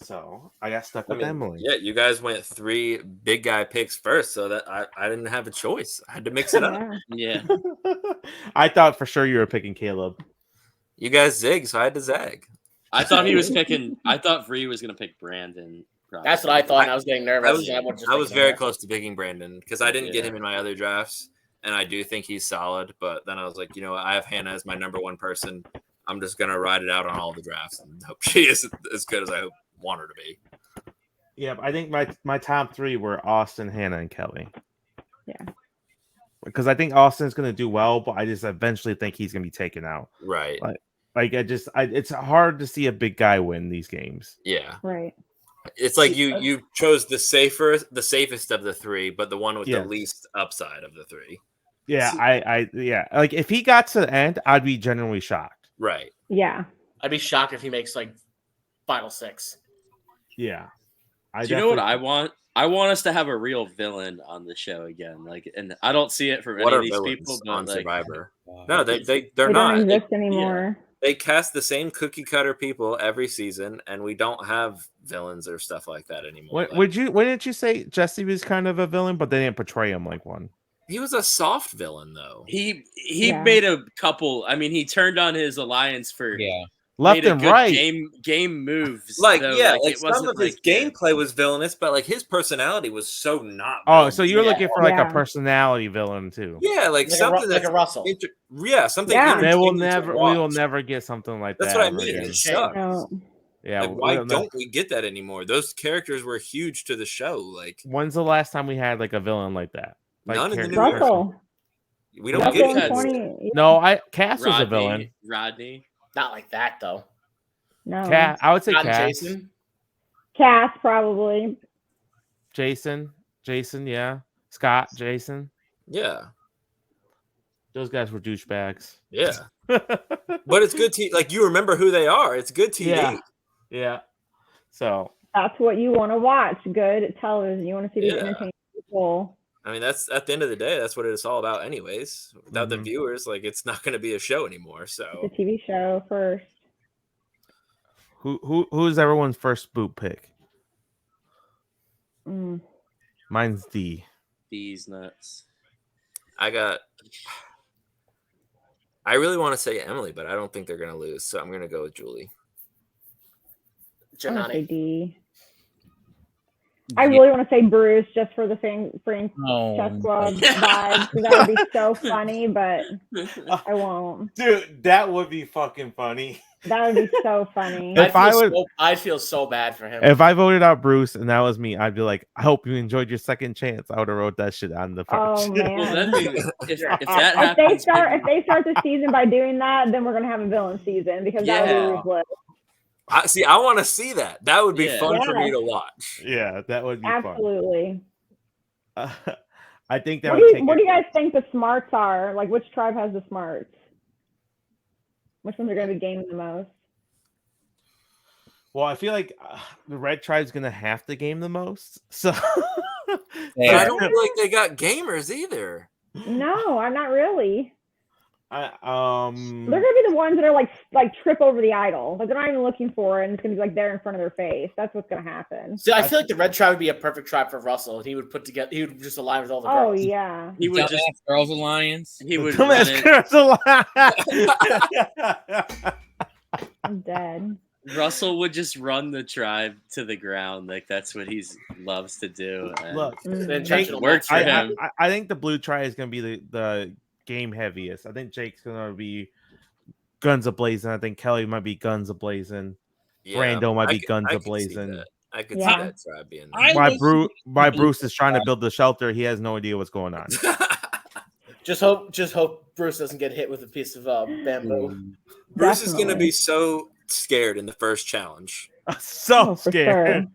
so I got stuck with Emily. Yeah, you guys went 3 big guy picks first, so that I didn't have a choice. I had to mix it up. Yeah. Yeah. I thought for sure you were picking Caleb. You guys zig, so I had to zag. I thought he was picking. I thought Vree was gonna pick Brandon. Probably. That's what I thought, and I was getting nervous. I was very close to picking Brandon because I didn't get him in my other drafts, and I do think he's solid. But then I was like, you know what? I have Hannah as my number 1 person. I'm just gonna ride it out on all the drafts and hope she is as good as I want her to be. Yeah, I think my top 3 were Austin, Hannah, and Kelly. Yeah. Because I think Austin's going to do well, but I just eventually think he's going to be taken out. Right. Like it's hard to see a big guy win these games. Yeah. Right. It's like you chose the safest of the 3, but the one with the least upside of the 3. Yeah, yeah. Like if he got to the end, I'd be genuinely shocked. Right. Yeah. I'd be shocked if he makes like final 6. Yeah. Do you know what I want? I want us to have a real villain on the show again. Like, and I don't see it from any of these people but on like, Survivor. No, they're They not. don't exist anymore. They cast the same cookie cutter people every season, and we don't have villains or stuff like that anymore. Wouldn't you say Jesse was kind of a villain, but they didn't portray him like one? He was a soft villain, though. He made a couple. I mean, he turned on his alliance for left and right game moves. Like though. like some of his gameplay was villainous, but like his personality was so not. Oh, so you're looking for like a personality villain too? Yeah, like something like a Russell. Something. We will never get something like that. That's what I mean. It sucks. No. Yeah, like, why don't we get that anymore? Those characters were huge to the show. Like, when's the last time we had like a villain like that? Like none in the new Russell. We don't get it. No, Cass was a villain. Rodney. Not like that though. No. I would say Not Cass. Jason. Cass probably. Jason, yeah. Scott, Jason. Yeah. Those guys were douchebags. Yeah. But it's good to like you remember who they are. It's good TV. Yeah. So that's what you want to watch. Good television. You want to see these entertaining people. I mean, that's at the end of the day, that's what it's all about, anyways. Without the viewers, like it's not going to be a show anymore. So it's a TV show first. Who's everyone's first boot pick? Mm. Mine's D. D's nuts. I really want to say Emily, but I don't think they're going to lose. So I'm going to go with Julie. Janani. D. I really want to say Bruce just for the Frank Chess Club vibe. That would be so funny, but I won't. Dude, that would be fucking funny. That would be so funny. I'd feel so bad for him. If I voted out Bruce and that was me, I'd be like, I hope you enjoyed your second chance. I would have wrote that shit on the front. Oh man! If that happens, if they start the season by doing that, then we're gonna have a villain season because that would be ruthless. I want to see that. That would be fun for me to watch. Yeah, that would be absolutely. Fun. I think that. What do you guys think the smarts are? Like, which tribe has the smarts? Which ones are going to be gaming the most? Well, I feel like the red tribe's going to have to game the most. So I don't feel like they got gamers either. No, I'm not really. They're gonna be the ones that are like trip over the idol. Like they're not even looking for it, and it's gonna be like there in front of their face. That's what's gonna happen. See, I feel like the red tribe would be a perfect tribe for Russell. He would just align with all the girls. Oh yeah. He would just Girls Alliance. He would Girls Alliance. I'm dead. Russell would just run the tribe to the ground. Like that's what he loves to do. And Look, it works for him. I think the blue tribe is gonna be the game heaviest. I think Jake's gonna be guns a-blazing. I think Kelly might be guns a-blazing. Brando might be guns a-blazing. I could see that tribe being Why Bruce is trying to build the shelter. He has no idea what's going on. Just hope Bruce doesn't get hit with a piece of bamboo. Bruce is going to Definitely. be so scared in the first challenge. So Oh, for scared.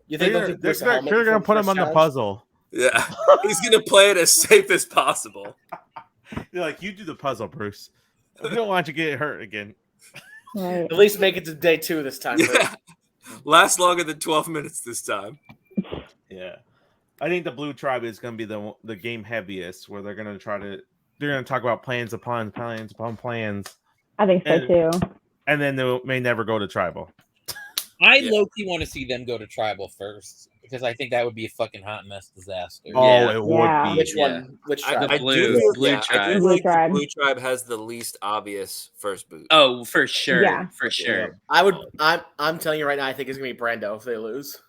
You think they'll give Bruce a helmet? They're gonna before put the him first on the challenge? puzzle. Yeah, he's going to play it as safe as possible. They're like, you do the puzzle, Bruce. We don't want you to get hurt again. Right. At least make it to day 2 this time. Bruce. Yeah, last longer than 12 minutes this time. Yeah, I think the blue tribe is gonna be the game heaviest, where they're gonna talk about plans upon plans upon plans, I think so too. and then they may never go to tribal. I Yeah. low-key want to see them go to tribal first because I think that would be a fucking hot mess disaster. Oh, Yeah. it Yeah. would be. Which one? Which tribe? The blue I tribe. do Blue think tribe. the blue tribe has the least obvious first boot. Oh, for sure. Yeah. For sure. I'm telling you right now, I think it's gonna be Brando if they lose.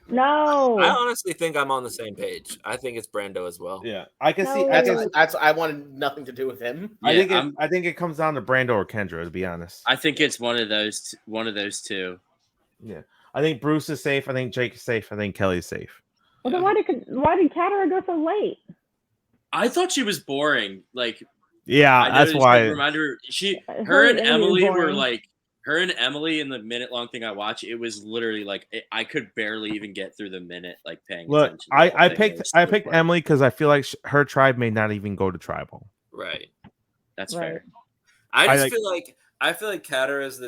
No. I honestly think I'm on the same page. I think it's Brando as well. Yeah, I can see. No. I wanted nothing to do with him. Yeah, I think it comes down to Brando or Kendra, to be honest. I think it's one of those two. Yeah, I think Bruce is safe. I think Jake is safe. I think Kelly's safe. Well, then why did Katara go so late? I thought she was boring. Like, Yeah, I that's noticed, why. like, reminder, Her her and and Emily Emily were were boring. like, her and Emily in the minute-long thing I watched, it was literally like I could barely even get through the minute, like paying Look, attention. to the I whole thing. It picked was I so picked boring. Emily because I feel like her tribe may not even go to tribal. Right. That's Right. fair. I I feel like Katara is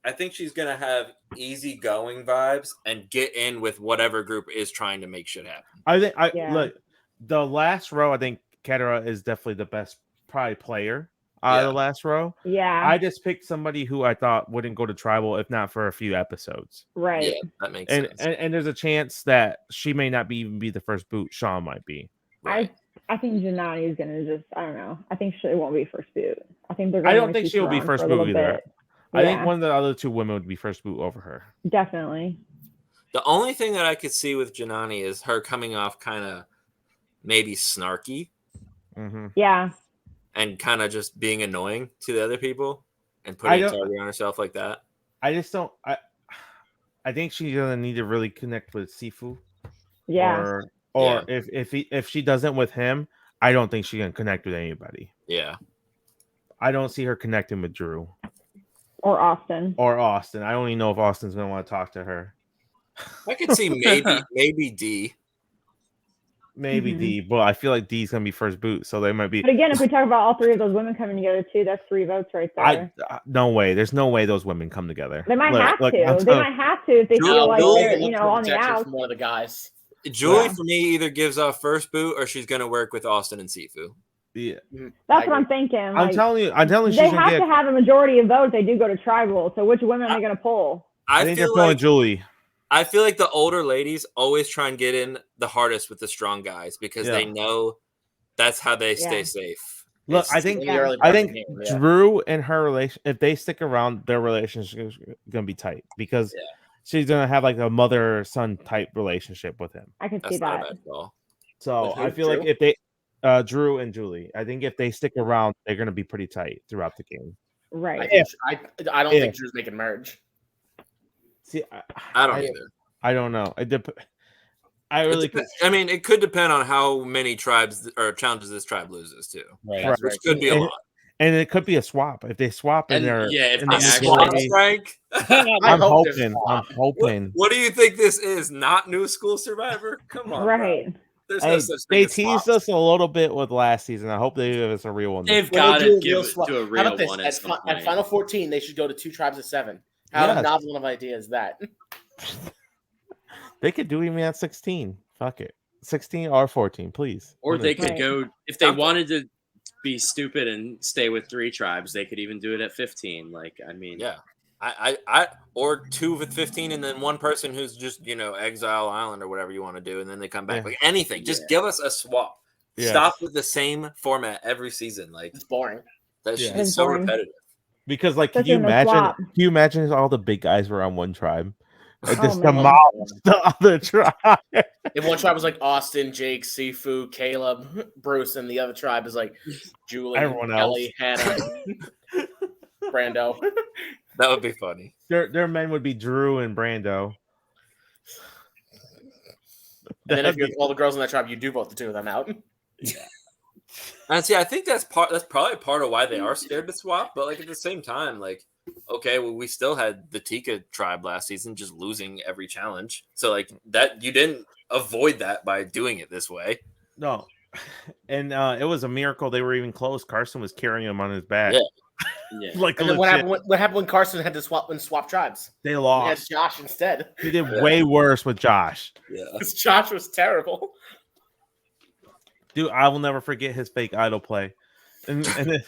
I think she's gonna have easygoing vibes and get in with whatever group is trying to make shit happen. I think Yeah. look, the last row. I think Ketara is definitely the best probably player out of the last row. Yeah. I just picked somebody who I thought wouldn't go to tribal if not for a few episodes. right. Yeah, that makes And, sense. and there's a chance that she may not even be the first boot. Sean might be. Right. I think Janani is gonna just. I don't know. I think she won't be first boot. I think they're. I Gonna don't think she'll be first boot either. I think one of the other two women would be first boot over her. Definitely. The only thing that I could see with Janani is her coming off kind of maybe snarky Mm-hmm. Yeah. and kind of just being annoying to the other people and putting a target on herself like that. I just don't. I think she's gonna need to really connect with Sifu. Yeah. Or if she doesn't with him, I don't think she can connect with anybody. Yeah. I don't see her connecting with Drew Or Austin. or Austin. I don't even know if Austin's gonna want to talk to her. I could see maybe D. Maybe Mhm. D, but I feel like D's gonna be first boot, so they might be. But again, if we talk about all three of those women coming together too, that's 3 votes right there. No way. There's no way those women come together. They might have Look, to. I'm They telling- might have to if they feel like Julie they're, Look for on the protection outs. from one of the guys. Julie Yeah. for me either gives off first boot or she's gonna work with Austin and Sifu. Yeah, That's what I'm thinking. I'm Like, telling you. I'm telling you, they she's gonna have get. to have a majority of votes. They do go to tribal. So which women are they going to pull? I think they're pulling Julie. I feel like the older ladies always try and get in the hardest with the strong guys because they Yeah. know that's how they stay Yeah. safe. Look, It's- I think In the early I part of think the game, yeah. Drew and her relation, if they stick around, their relationship is gonna be tight because Yeah. she's gonna have like a mother-son type relationship with him. I can see that's not a that. bad call. So With who, I feel like Drew? if they, Drew and Julie, I think if they stick around, they're gonna be pretty tight throughout the game. Right. I don't think Drew's making merge. See, I don't either. I don't know. I really could. I mean, it could depend on how many tribes or challenges this tribe loses too. Right. Right. Which could be a And- lot. And it could be a swap if they swap and And they're if in they the Swap majority. rank. I I'm hope they're hoping. I'm swapped. hoping. What do you think this is? Not New School Survivor? Come on, bro. Right. There's Hey, no such thing they as teased swaps. us a little bit with last season. I hope they give us a real one. They've When got they do to a give real it swap- to a How real about this? one At, at some at point. Final 14, they should go to 2 tribes of 7. How Yes. novel of an idea is that? They could do even at 16. Fuck it. 16 or 14, please. Or they could Right. go if they I'm- wanted to be stupid and stay with 3 tribes. They could even do it at 15. Like, I mean, Yeah. I or 2 with 15 and then one person who's just, Exile Island or whatever you want to do, and then they come back. Yeah. Like anything. Just Yeah. give us a swap. Yeah. Stop with the same format every season. Like It's boring. that Yeah. shit It's is so boring. repetitive. Because can Especially you in the imagine? swap. Can you imagine if all the big guys were on one tribe? And Oh, just man. demolish the other tribe. If one tribe was like Austin, Jake, Sifu, Caleb, Bruce, and the other tribe is like Julie, Everyone Ellie, Hannah, Brando. That would be funny. Their men would be Drew and Brando. And then if That'd you're be- all the girls in that tribe, you do vote the 2 of them out. And see, I think that's probably part of why they are scared to swap. But like at the same time, like okay, well, we still had the Tika tribe last season, just losing every challenge. So like that, you didn't avoid that by doing it this way. No, and it was a miracle they were even close. Carson was carrying him on his back. Yeah. Yeah. Like And then what happened when Carson had to swap tribes? They We had lost. Josh instead. He did way worse with Josh. Yeah. Because Josh was terrible. Dude, I will never forget his fake idol play. And then,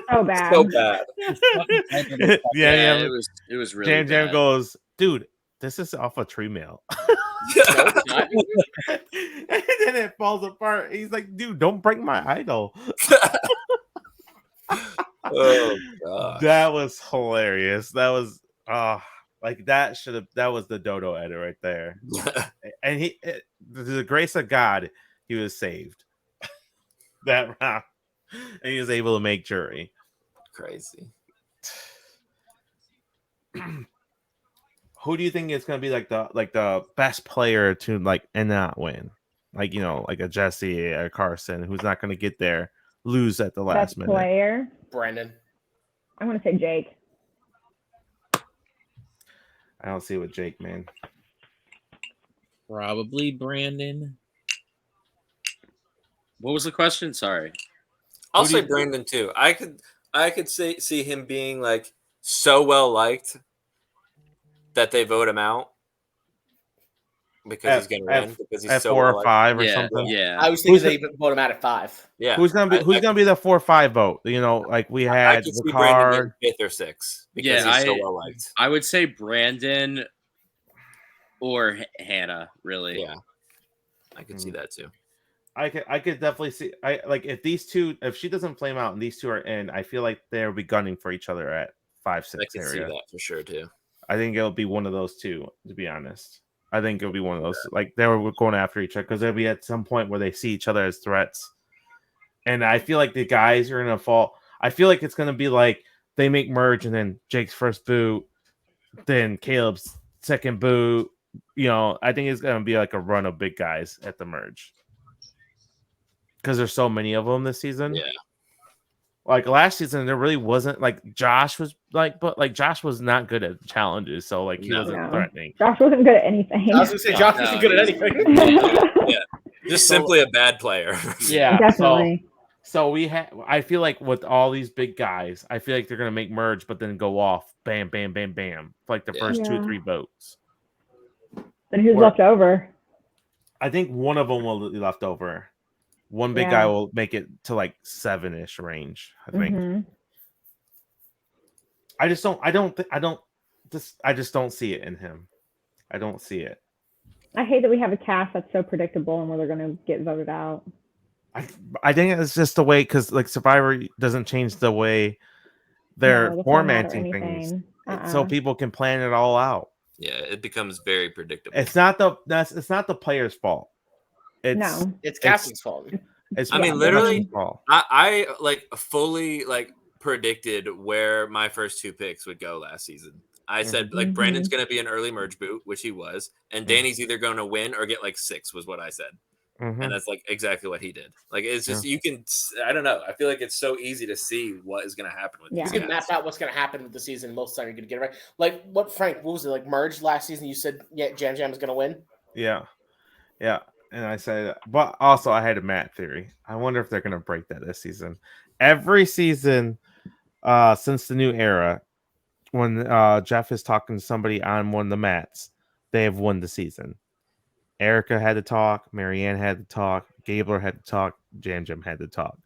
So bad. So bad. yeah. It was really Jam bad. goes, dude, this is off a tree mail. No, it's not. And then it falls apart. He's like, dude, don't break my idol. Oh god. That was hilarious. That was like that was the dodo edit right there. And through the grace of God, he was saved that round. And he was able to make jury. Crazy. Who do you think is going to be like the best player to like and not win? Like, you know, like a Jesse or Carson who's not going to get there, lose at the last Best minute. player. Brandon. I'm gonna say Jake. I don't see it with Jake, man. Probably Brandon. What was the question? Sorry. I'll Who do say you- Brandon too. I could see him being like so well liked that they vote him out because he's gonna win because he's At so 4 well or liked. 5 or Yeah, something. yeah. I was thinking Who's they vote him out at 5. Yeah. Who's gonna be the 4-5 vote? You know, like we I had could the see Brandon card. being 5th or 6th because Yeah, he's so well liked. I would say Brandon or Hannah, really. Yeah. I could see that too. I could definitely see. I like if she doesn't flame out and these two are in, I feel like they'll be gunning for each other at 5-6 I could see area. that for sure too. I think it'll be one of those two, to be honest. I think it'll be one of those. Like they were going after each other because they'll be at some point where they see each other as threats. And I feel like the guys are gonna fall. I feel like it's gonna be like they make merge and then Jake's first boot, then Caleb's second boot. You know, I think it's gonna be like a run of big guys at the merge because there's so many of them this season. Yeah. Like last season, there really wasn't like Josh was like, but like Josh was not good at challenges, so like he No. wasn't No. threatening. Josh wasn't good at anything. I was going to say, Josh wasn't good at anything. Just simply a bad player. Yeah, Definitely. So we have. I feel like with all these big guys, I feel like they're gonna make merge, but then go off, bam, bam, bam, bam, for like the first Yeah. 2-3 votes. Then who's Or- left over? I think one of them will be left over. One big Yeah. guy will make it to like 7-ish range. I think. Mhm. I just don't see it in him. I don't see it. I hate that we have a cast that's so predictable and where they're going to get voted out. I think it's just the way because like Survivor doesn't change the way they're No, the format or formatting things, anything. so people can plan it all out. Yeah, it becomes very predictable. It's not the player's fault. It's No. It's casting's fault. It's I mean, the literally, production's fault. I like fully like predicted where my first 2 picks would go last season. I said like Brandon's gonna be an early merge boot, which he was, and Danny's either gonna win or get like 6 was what I said. Mhm. And that's like exactly what he did. Like it's just you can I don't know. I feel like it's so easy to see what is going to happen with Yeah. these You can guys. map out what's going to happen with the season. Most of the time, you're going to get it right. Like what Frank? What was it like? Merge last season. You said Jam Jam is going to win. Yeah. And I said, but also I had a Matt theory. I wonder if they're gonna break that this season. Every season, since the new era, when Jeff is talking to somebody on one of the mats, they have won the season. Erica had to talk, Marianne had to talk, Gabler had to talk, Jam Jam had to talk.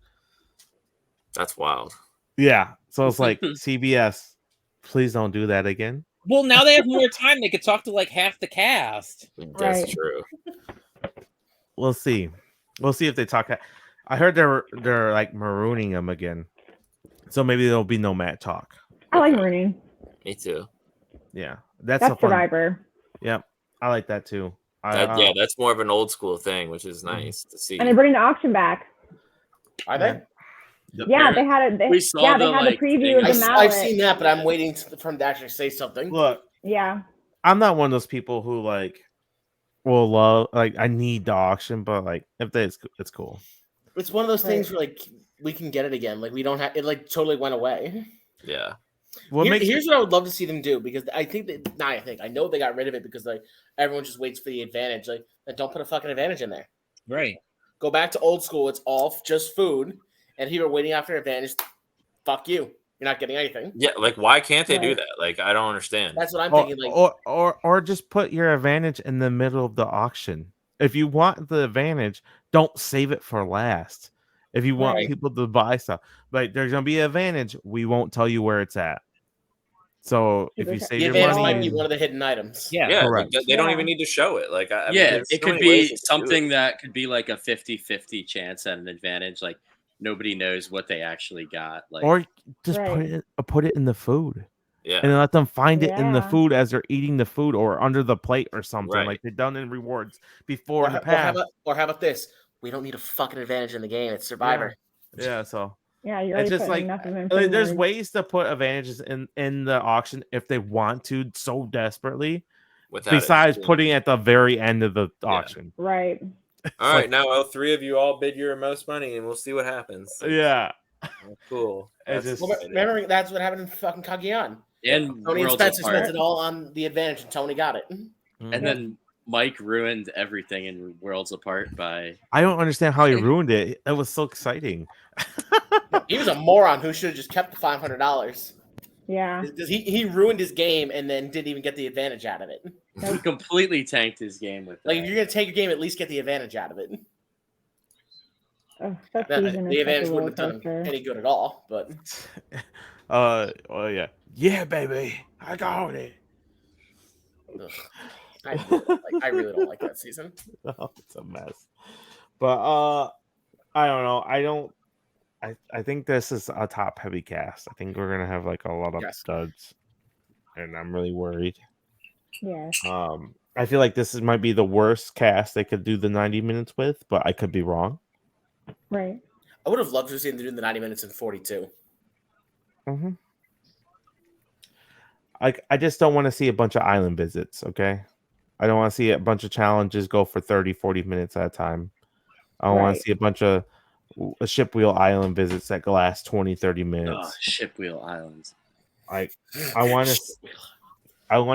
That's wild. Yeah. So it's like CBS, please don't do that again. Well, now they have more time. They could talk to like half the cast. That's Right. true. We'll see. We'll see if they talk. I heard they're like marooning him again. So maybe there'll be no Matt talk. I like Okay. Rooney. Me too. Yeah. That's That's a fun. Survivor. Yep. I like that too. Yeah, that's more of an old school thing, which is nice to see. And they're bringing the auction back. Are they? Yeah, they had it. We saw They the, had like, the preview thing. of the I've mallet. seen that, but I'm waiting for him to actually say something. Look, Yeah. I'm not one of those people who like will love like I need the auction, but like if they it's cool. It's one of those things where like we can get it again. Like we don't have it. Like totally went away. Yeah. Here's what I would love to see them do because I think that I know they got rid of it because like everyone just waits for the advantage. Like, then don't put a fucking advantage in there. Right. Go back to old school. It's all just food, and if you're waiting after advantage, fuck you. You're not getting anything. Yeah, like why can't they do that? Like I don't understand. That's what I'm thinking. Like, or just put your advantage in the middle of the auction. If you want the advantage, don't save it for last. If you want people to buy stuff, like there's gonna be an advantage, we won't tell you where it's at. So if you save the your advantage money, might be one of the hidden items. Yeah, correct. Like, they don't even need to show it. Like, I mean, it could be something that could be like a 50-50 chance at an advantage. Like nobody knows what they actually got. Like, or just put it in the food. Yeah, and let them find it in the food as they're eating the food or under the plate or something like they've done in rewards before in the past. Or how about this? We don't need a fucking advantage in the game. It's Survivor. Yeah, so you're it's just like there's ways to put advantages in the auction if they want to so desperately. Besides putting it at the very end of the auction, right? All right, now all three of you all bid your most money, and we'll see what happens. Yeah, cool. Remember, that's what happened in fucking Kagiyan. And Tony and Spencer spent it all on the advantage, and Tony got it. And then Mike ruined everything in Worlds Apart by. I don't understand how he ruined it. That was so exciting. He was a moron who should have just kept the $500. Yeah, because he ruined his game and then didn't even get the advantage out of it. He completely tanked his game with that. Like, if you're gonna take your game, at least get the advantage out of it. The advantage wouldn't have done him any good at all, but. Yeah, baby, I got it. I really don't like that season. Oh, it's a mess. But I don't know. I think this is a top heavy cast. I think we're gonna have like a lot of studs, and I'm really worried. Yeah. I feel like this might be the worst cast they could do the 90 minutes with, but I could be wrong. Right. I would have loved to see them do the 90 minutes in 42. Mm-hmm. I just don't want to see a bunch of island visits, okay? I don't want to see a bunch of challenges go for 30, 40 minutes at a time. I don't want to see a bunch of ship wheel island visits that last 20, 30 minutes. Oh, ship wheel islands. I want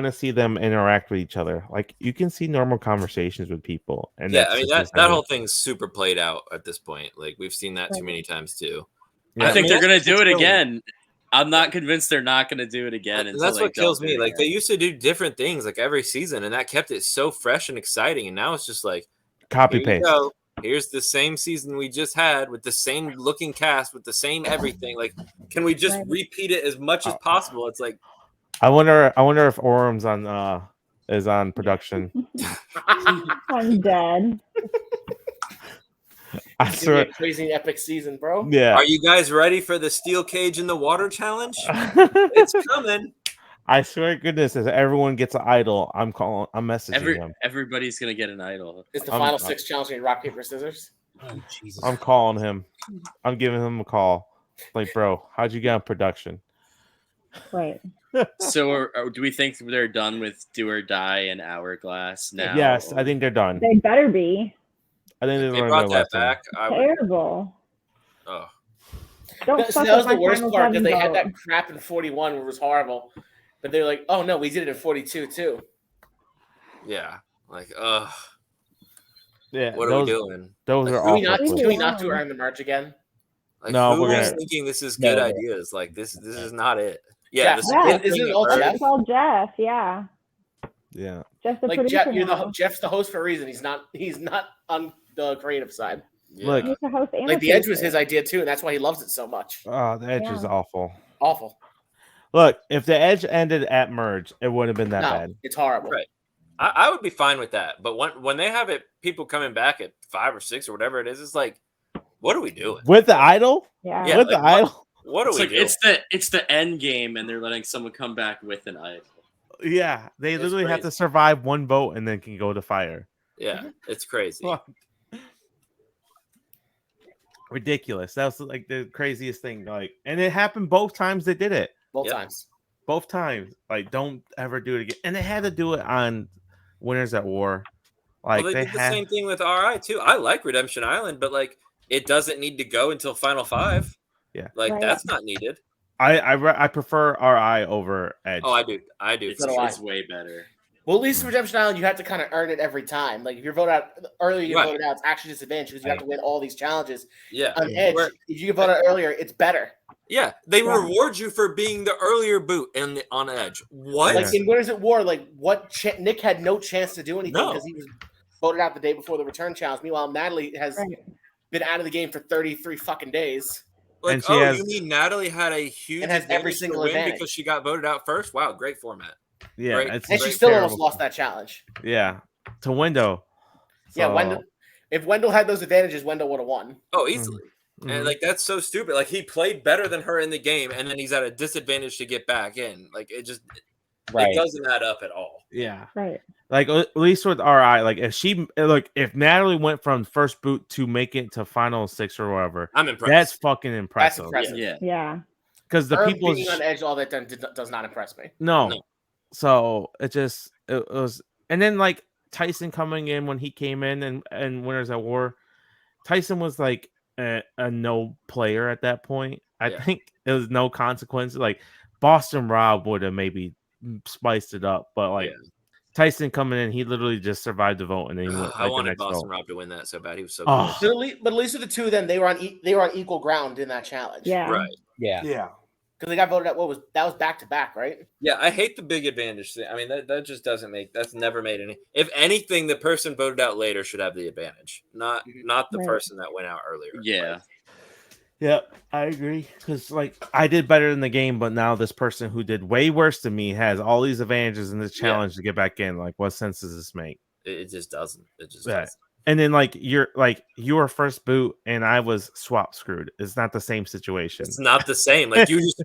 to see them interact with each other. Like, you can see normal conversations with people. And yeah, I mean, that whole thing's super played out at this point. Like, we've seen that too many times, too. Yeah. I think they're going to do it again. I'm not convinced they're not going to do it again. And that's what kills me. Like, they used to do different things, like, every season, and that kept it so fresh and exciting. And now it's just like, copy-paste. Here's the same season we just had with the same looking cast, with the same everything. Like, can we just repeat it as much as possible? It's like, I wonder if Orum's is on production. I'm dead. I swear, a crazy epic season, bro. Yeah. Are you guys ready for the steel cage in the water challenge? It's coming. I swear to goodness, if everyone gets an idol, I'm messaging them. Everybody's gonna get an idol. It's the final 6 challenge in rock, paper, scissors. Oh, Jesus. I'm calling him. I'm giving him a call. Like, bro, how'd you get on production? Right. So, do we think they're done with Do or Die and Hourglass now? Yes, I think they're done. They better be. I think they brought that back. Terrible. Oh. That was the worst part because they had that crap in 41 where it was horrible. But they're like, oh no, we did it in 42 too. Yeah. Like, yeah. What are we doing? Those are awful. Do we not do Earn the Merch again? Like, no, who is thinking this is good ideas? Like, this is not it. Yeah, Jeff. Isn't it all Jeff? It's all Jeff, yeah. Yeah. Jeff the like producer Jeff's the host for a reason. He's not on the creative side. Yeah. Look, he's the host and like the Edge was his idea too, and that's why he loves it so much. Oh, the Edge is awful. Awful. Look, if the Edge ended at Merge, it wouldn't have been that bad. It's horrible. Right. I would be fine with that. But when they have it, people coming back at 5 or 6 or whatever it is, it's like, what are we doing? With the idol? Yeah. With the idol? What are we doing? It's the end game, and they're letting someone come back with an idol. Yeah, they literally have to survive one vote and then can go to fire. Yeah, it's crazy. Ridiculous. That was like the craziest thing. Like, and it happened both times they did it. Both times. Both times. Like, don't ever do it again. And they had to do it on Winners at War. Like, they did the same thing with RI too. I like Redemption Island, but like, it doesn't need to go until Final 5. Yeah. Like Right. that's not needed. I prefer RI over Edge. Oh, I do. I do. It's, So do I. it's way better. Well, at least Redemption Island, you have to kind of earn it every time. Like if you're voted out earlier, you get Right. voted out. It's actually disadvantage because you have to win all these challenges. Yeah. On Edge, Where- if you get voted out earlier, it's better. Yeah, they Yeah. reward you for being the earlier boot on Edge. What? Like in Winners at War, like Nick had no chance to do anything No. because he was voted out the day before the return challenge. Meanwhile, Natalie has Right. been out of the game for 33 fucking days. Like, And she oh, has- you mean Natalie had a huge And has every advantage to single win advantage. because she got voted out first? Wow, great format. Yeah, Right. it's And she Great, still terrible. almost lost that challenge. Yeah, to Window. Yeah, So, Wendell. If Wendell had those advantages, Wendell would have won. Oh, easily. mhm. And like that's so stupid. Like he played better than her in the game, and then he's at a disadvantage to get back in. Like it Right. doesn't add up at all. yeah, Right. like at least with RI, like if Natalie went from first boot to make it to final 6 or whatever, I'm impressed. that's fucking That's impressive. impressive. Yeah. Yeah. Because the Her people being on Edge all that time does not impress me. no. No. So it was, and then like Tyson coming in when he came in and Winners at War, Tyson was like a no player at that point. I Yeah. think it was no consequences. Like Boston Rob would have maybe spiced it up, but like Yeah. Tyson coming in, he literally just survived the vote and then he went I like the wanted next Boston vote. Rob to win that so bad. He was so Oh. good. But at least with the two of them, they were on equal ground in that challenge. Yeah. Right. Yeah. Yeah. Because they got voted out. That was back to back, right? Yeah, I hate the big advantage thing. I mean, that just doesn't that's never made any. If anything, the person voted out later should have the advantage, not the Right. person that went out earlier. Yeah. Yeah, I agree. Because like I did better in the game, but now this person who did way worse than me has all these advantages in this Yeah. challenge to get back in. Like, what sense does this make? It just doesn't. It just Yeah. doesn't. And then you were first boot and I was swap screwed. It's not the same situation. It's not the same. Like you just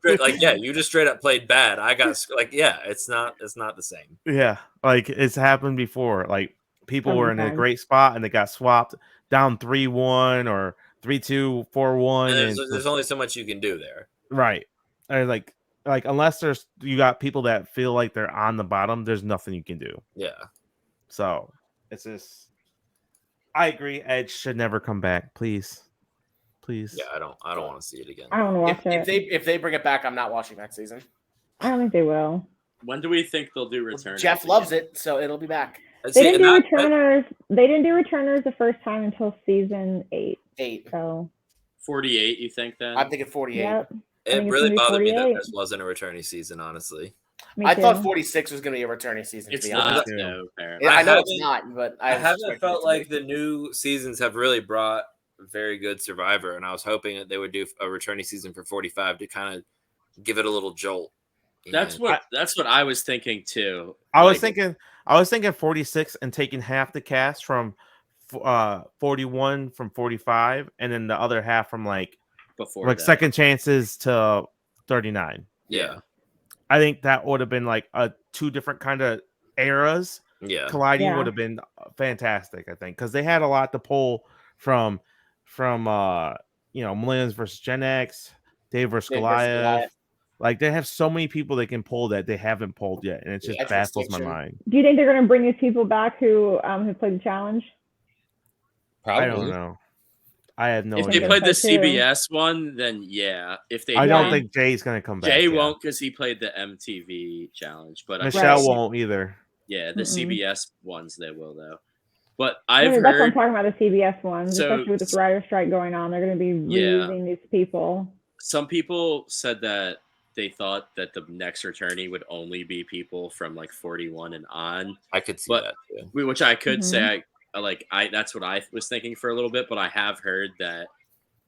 you just straight up played bad. I got it's not the same. Yeah, like it's happened before. Like people were in a Sometimes. great spot and they got swapped down 3-1 or 3-2, 4-1. And And there's only so much you can do there. right. And like unless you got people that feel like they're on the bottom, there's nothing you can do. Yeah. So it's just I agree. Edge should never come back. Please. Yeah, I don't want to see it again. I don't want to watch it. If they bring it back, I'm not watching that season. I don't think they will. When do we think they'll do return? Jeff loves it, so it'll be back. They didn't do returners. They didn't do returners the first time until season 8. 8. So 48, you think then? I'm thinking 48. yep. I It think it's really gonna be bothered me that 48. this wasn't a returning season, honestly. Me I too. thought 46 was going to be a returning season. It's to be honest. not, Yeah. no, apparently. Yeah, I know it's haven't- not, but I was haven't expecting felt it to like be. the new seasons have really brought very good Survivor, and I was hoping that they would do a returning season for 45 to kind of give it a little jolt. That's And- what I was thinking too. I was Like, thinking 46 and taking half the cast from 41 from 45 and then the other half from before that. second chances to 39. yeah, I think that would have been like two different kind of eras yeah, colliding Yeah. would have been fantastic. I think because they had a lot to pull from Millennials versus Gen X, Dave versus Dave versus Goliath. Goliath. Like they have so many people they can pull that they haven't pulled yet, and it just Yeah. baffles my Extinction. mind. Do you think they're going to bring these people back who played the challenge? Probably. I don't know. I have no if idea. they played the So too. CBS one, then yeah. If they I Yeah. don't think Jay's gonna come back. Jay yet. won't because he played the MTV challenge, but Michelle Right. won't either. Yeah, the Mm-mm. CBS ones they will though. But Yeah, I've that's what I'm heard talking about, the CBS ones, So- especially with this writer strike going on. They're going to be Yeah. losing these people. some people said that they thought that the next returnee would only be people from like 41 and on, I could see But- that too. which I could Mhm. say that's what I was thinking for a little bit, but I have heard that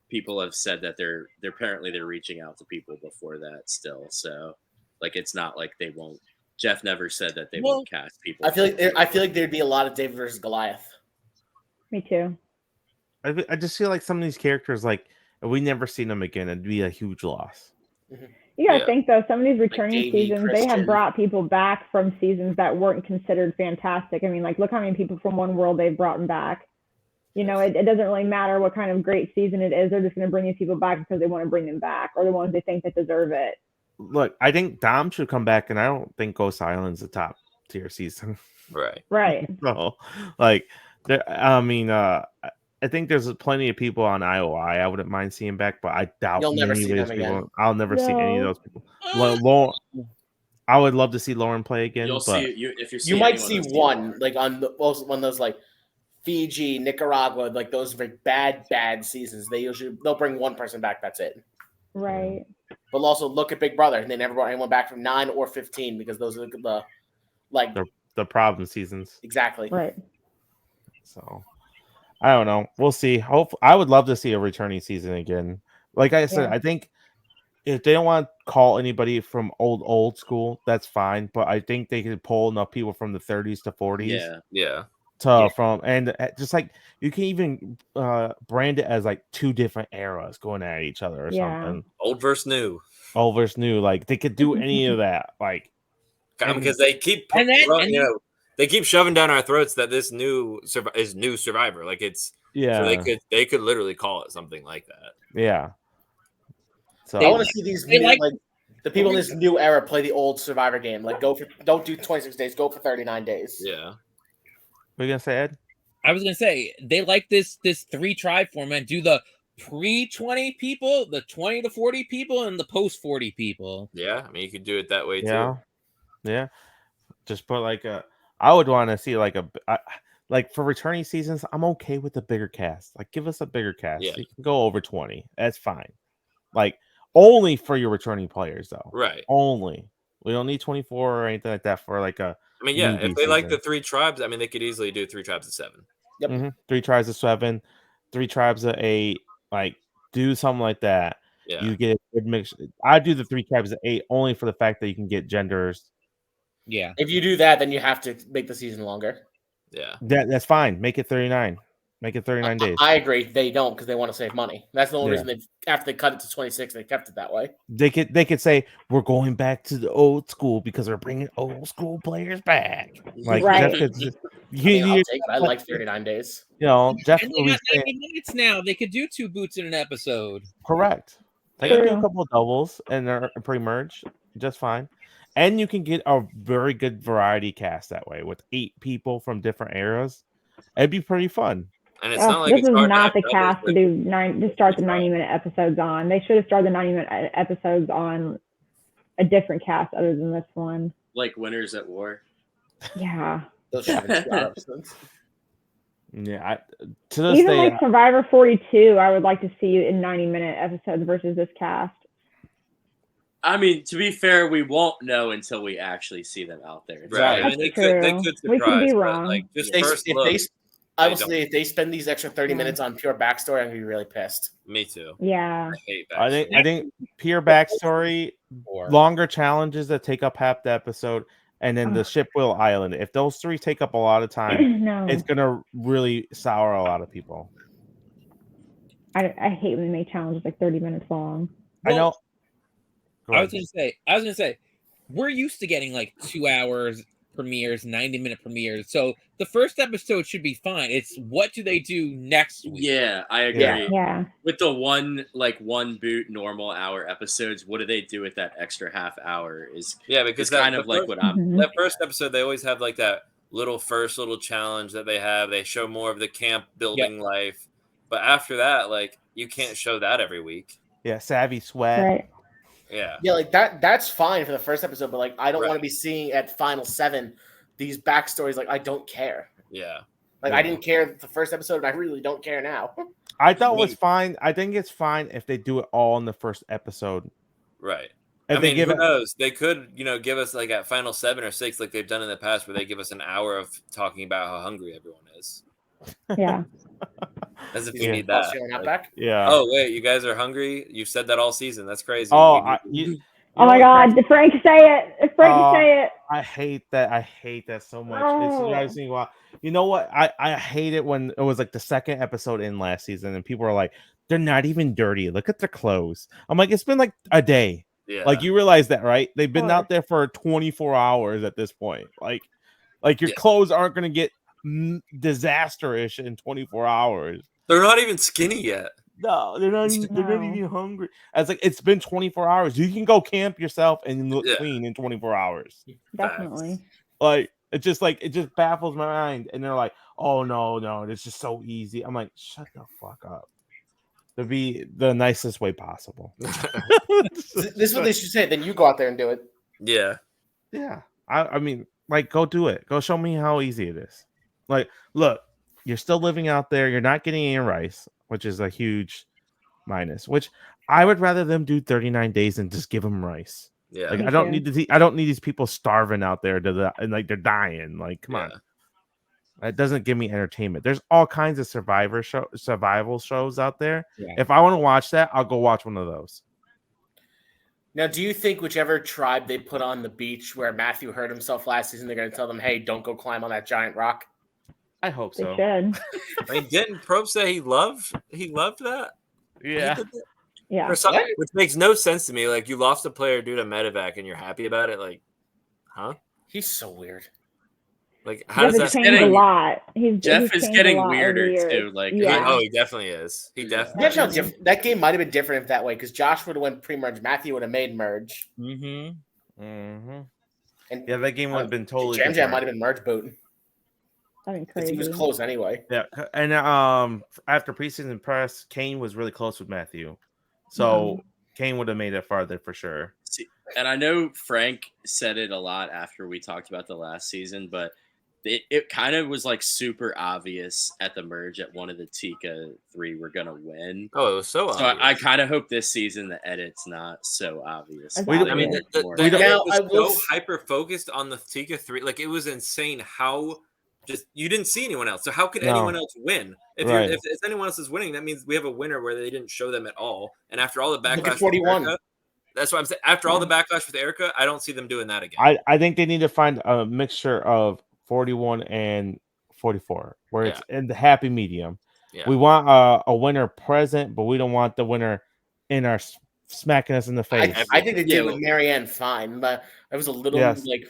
people have said that they're apparently they're reaching out to people before that still. So like it's not like they won't. Jeff never said that they won't cast people. I feel like there'd be a lot of David versus Goliath. Me too. I just feel like some of these characters, like if we never seen them again, it'd be a huge loss. You gotta Yeah. think though, some of these returning Jamie, seasons, they have Christian. brought people back from seasons that weren't considered fantastic. I mean, like look how many people from One World they've brought back. You know, it doesn't really matter what kind of great season it is. They're just going to bring these people back because they want to bring them back, or the ones they think that deserve it. Look, I think Dom should come back, and I don't think Ghost Island's a top tier season. Right. Right. So, like, I think there's plenty of people on IOI I wouldn't mind seeing back, but I doubt You'll never many see of those them people. again. I'll never see any of No. those people. Lauren, I would love to see Lauren play again, You'll but see you if you see You might anyone see on TV. one like on one of those like Fiji, Nicaragua, like those very bad seasons. They'll bring one person back. That's it. Right. But also look at Big Brother. They never brought anyone back from 9 or 15 because those are the like the problem seasons. exactly. Right. So I don't know. We'll see. I would love to see a returning season again. Like I said, Yeah. I think if they don't want to call anybody from old school, that's fine. But I think they could pull enough people from the 30s to 40s Yeah. from and just like you can even brand it as like two different eras going at each other or Yeah. something. Old versus new. Old versus new. Like they could do any of that. Like Because they keep they keep shoving down our throats that this new Survivor. Like it's so they could literally call it something like that. Yeah. So I want to see these they new, like- like the people in this new era play the old Survivor game. Like don't do 26 days, go for 39 days. Yeah. what are you gonna say, Ed? I was gonna say they like this 3-tribe format. Do the pre-20 people, the 20 to 40 people, and the post-40 people. Yeah. I mean, you could do it that way Yeah. too. Yeah. Just put like I would want to see like like for returning seasons, I'm okay with the bigger cast. Like give us a bigger cast. Yeah. You can go over 20. That's fine. Like only for your returning players though. Right. Only. We don't need 24 or anything like that for like a I mean, yeah, newbie if they like the season. 3 tribes, I mean, they could easily do 3 tribes of 7. Yep. 3 tribes of 7, 3 tribes of 8. Like do something like that. Yeah. You get a good mix. I do the 3 tribes of 8 only for the fact that you can get genders. Yeah. If you do that, then you have to make the season longer. Yeah. That's fine. Make it 39. Make it 39 days. I agree. They don't because they want to save money. That's the only Yeah. reason after they cut it to 26, they kept it that way. They could say we're going back to the old school because we're bringing old school players back. Like Right. Jeff could, I'll take it. I like 39 days. You know, Jeff And will they be got saying, 90 minutes now. They could do 2 boots in an episode. correct. They can do a True. couple of doubles and they're pre-merge just fine. And you can get a very good variety cast that way with 8 people from different eras. It'd be pretty fun. And it's not like This it's is hard to not have the doubles, cast to like- do to start the 90-minute episodes on. They should have started the 90-minute episodes on a different cast other than this one. Like Winners at War. Yeah. Those should have been 2 episodes. Yeah, to this Even day, like Survivor 42, I would like to see in 90-minute episodes versus this cast. I mean, to be fair, we won't know until we actually see them out there. Right. I That's mean, they true. could We could be surprise, but, wrong. like just They- first if look. they- I will don't. say if they spend these extra 30 Yeah. minutes on pure backstory, I'm gonna be really pissed. Me too. Yeah. I hate I backstory. think pure backstory, Or longer challenges that take up half the episode, and then the Ugh. Shipwheel Island. If those 3 take up a lot of time, No. it's gonna really sour a lot of people. I hate when they make challenges like 30 minutes long. I know. Go I was ahead. gonna say, we're used to getting like 2 hours premieres, 90-minute premieres. So the first episode should be fine. It's what do they do next week? Yeah, I agree. Yeah. Yeah. With the one boot normal hour episodes, what do they do with that extra half hour? Yeah, because It's kind of like what I'm. Mhm. that first episode, they always have like that little challenge that they have. They show more of the camp building life, but after that, like you can't show that every week. Yeah, Savvy Sweat. Right. Yeah, Yeah, like that's fine for the first episode, but like I don't Right. want to be seeing at Final 7 these backstories. Like I don't care. yeah, Like Yeah. I didn't care the first episode, and I really don't care now. I thought it was fine. I think it's fine if they do it all in the first episode. right. If I they mean, give who it, knows? They could, give us like at Final 7 or 6, like they've done in the past, where they give us an hour of talking about how hungry everyone is, Yeah. as if Yeah. you need that. Feeling Like, back. yeah. oh wait, you guys are hungry? You've said that all season. That's crazy. Oh, Oh my God! Did Frank say it? Did Frank say it? I hate that. I hate that so much. Oh. It drives me wild. You know what? I hate it when it was like the second episode in last season, and people are like, "They're not even dirty. Look at their clothes." I'm like, it's been like a day. yeah, Like you realize that, right? They've been Of out there for 24 hours at this point. Like your Yeah. clothes aren't going to get disaster-ish in 24 hours. they're not even skinny yet. No, they're not. They're not No. even hungry. It's like it's been 24 hours. You can go camp yourself and look Yeah. clean in 24 hours. Definitely. Like It just baffles my mind. And they're like, oh no, it's just so easy. I'm like, shut the fuck up. To be the nicest way possible. This is what they should say. Then you go out there and do it. Yeah. Yeah. I mean, like, go do it. Go show me how easy it is. Like, look, you're still living out there. You're not getting any rice, which is a huge minus. Which I would rather them do 39 days and just give them rice. Yeah. Like, Me I don't too. need to. I don't need these people starving out there and like they're dying. Like, come on. It doesn't give me entertainment. There's all kinds of survival shows out there. Yeah. If I want to watch that, I'll go watch one of those. Now, do you think whichever tribe they put on the beach where Matthew hurt himself last season, they're going to tell them, "Hey, don't go climb on that giant rock"? I hope They so. should. I mean, didn't Probe say he loved that? Yeah. He did that? Yeah. Or something, which makes no sense to me. Like, you lost a player due to medevac and you're happy about it. Like, huh? He's so weird. Like, how Jeff does has that? changed a lot. Jeff he's is changed a getting lot over the weirder years. too. Like, Yeah. Oh, he definitely is. He definitely. You have to know, that game might have been different if that way, because Josh would have went pre-merge, Matthew would have made merge, Mm-hmm. Mm-hmm. and Yeah, that game would have been totally Jam different. might have been merge boot That'd be because crazy. he was close anyway. Yeah, and after preseason press, Kane was really close with Matthew, so Kane would have made it farther for sure. See, and I know Frank said it a lot after we talked about the last season, but it kind of was like super obvious at the merge at one of the Tika 3 we're gonna win. Oh, it was so So obvious. I kind of hope this season the edit's not so obvious. That's We don't- I mean, obvious. the We don't- edit Now, I was will so hyper focused on the Tika 3. Like, it was insane how just you didn't see anyone else. So how could No. anyone else win? If Right. if anyone else is winning, that means we have a winner where they didn't show them at all. And after all the Look at backlash, with 41. Erica, that's what I'm saying. After all the backlash with Erica, I don't see them doing that again. I think they need to find a mixture of 41 and 44, where it's in the happy medium. Yeah. We want a winner present, but we don't want the winner in our smacking us in the face. I think they did Yeah, with Marianne fine, but I was a little Yes. like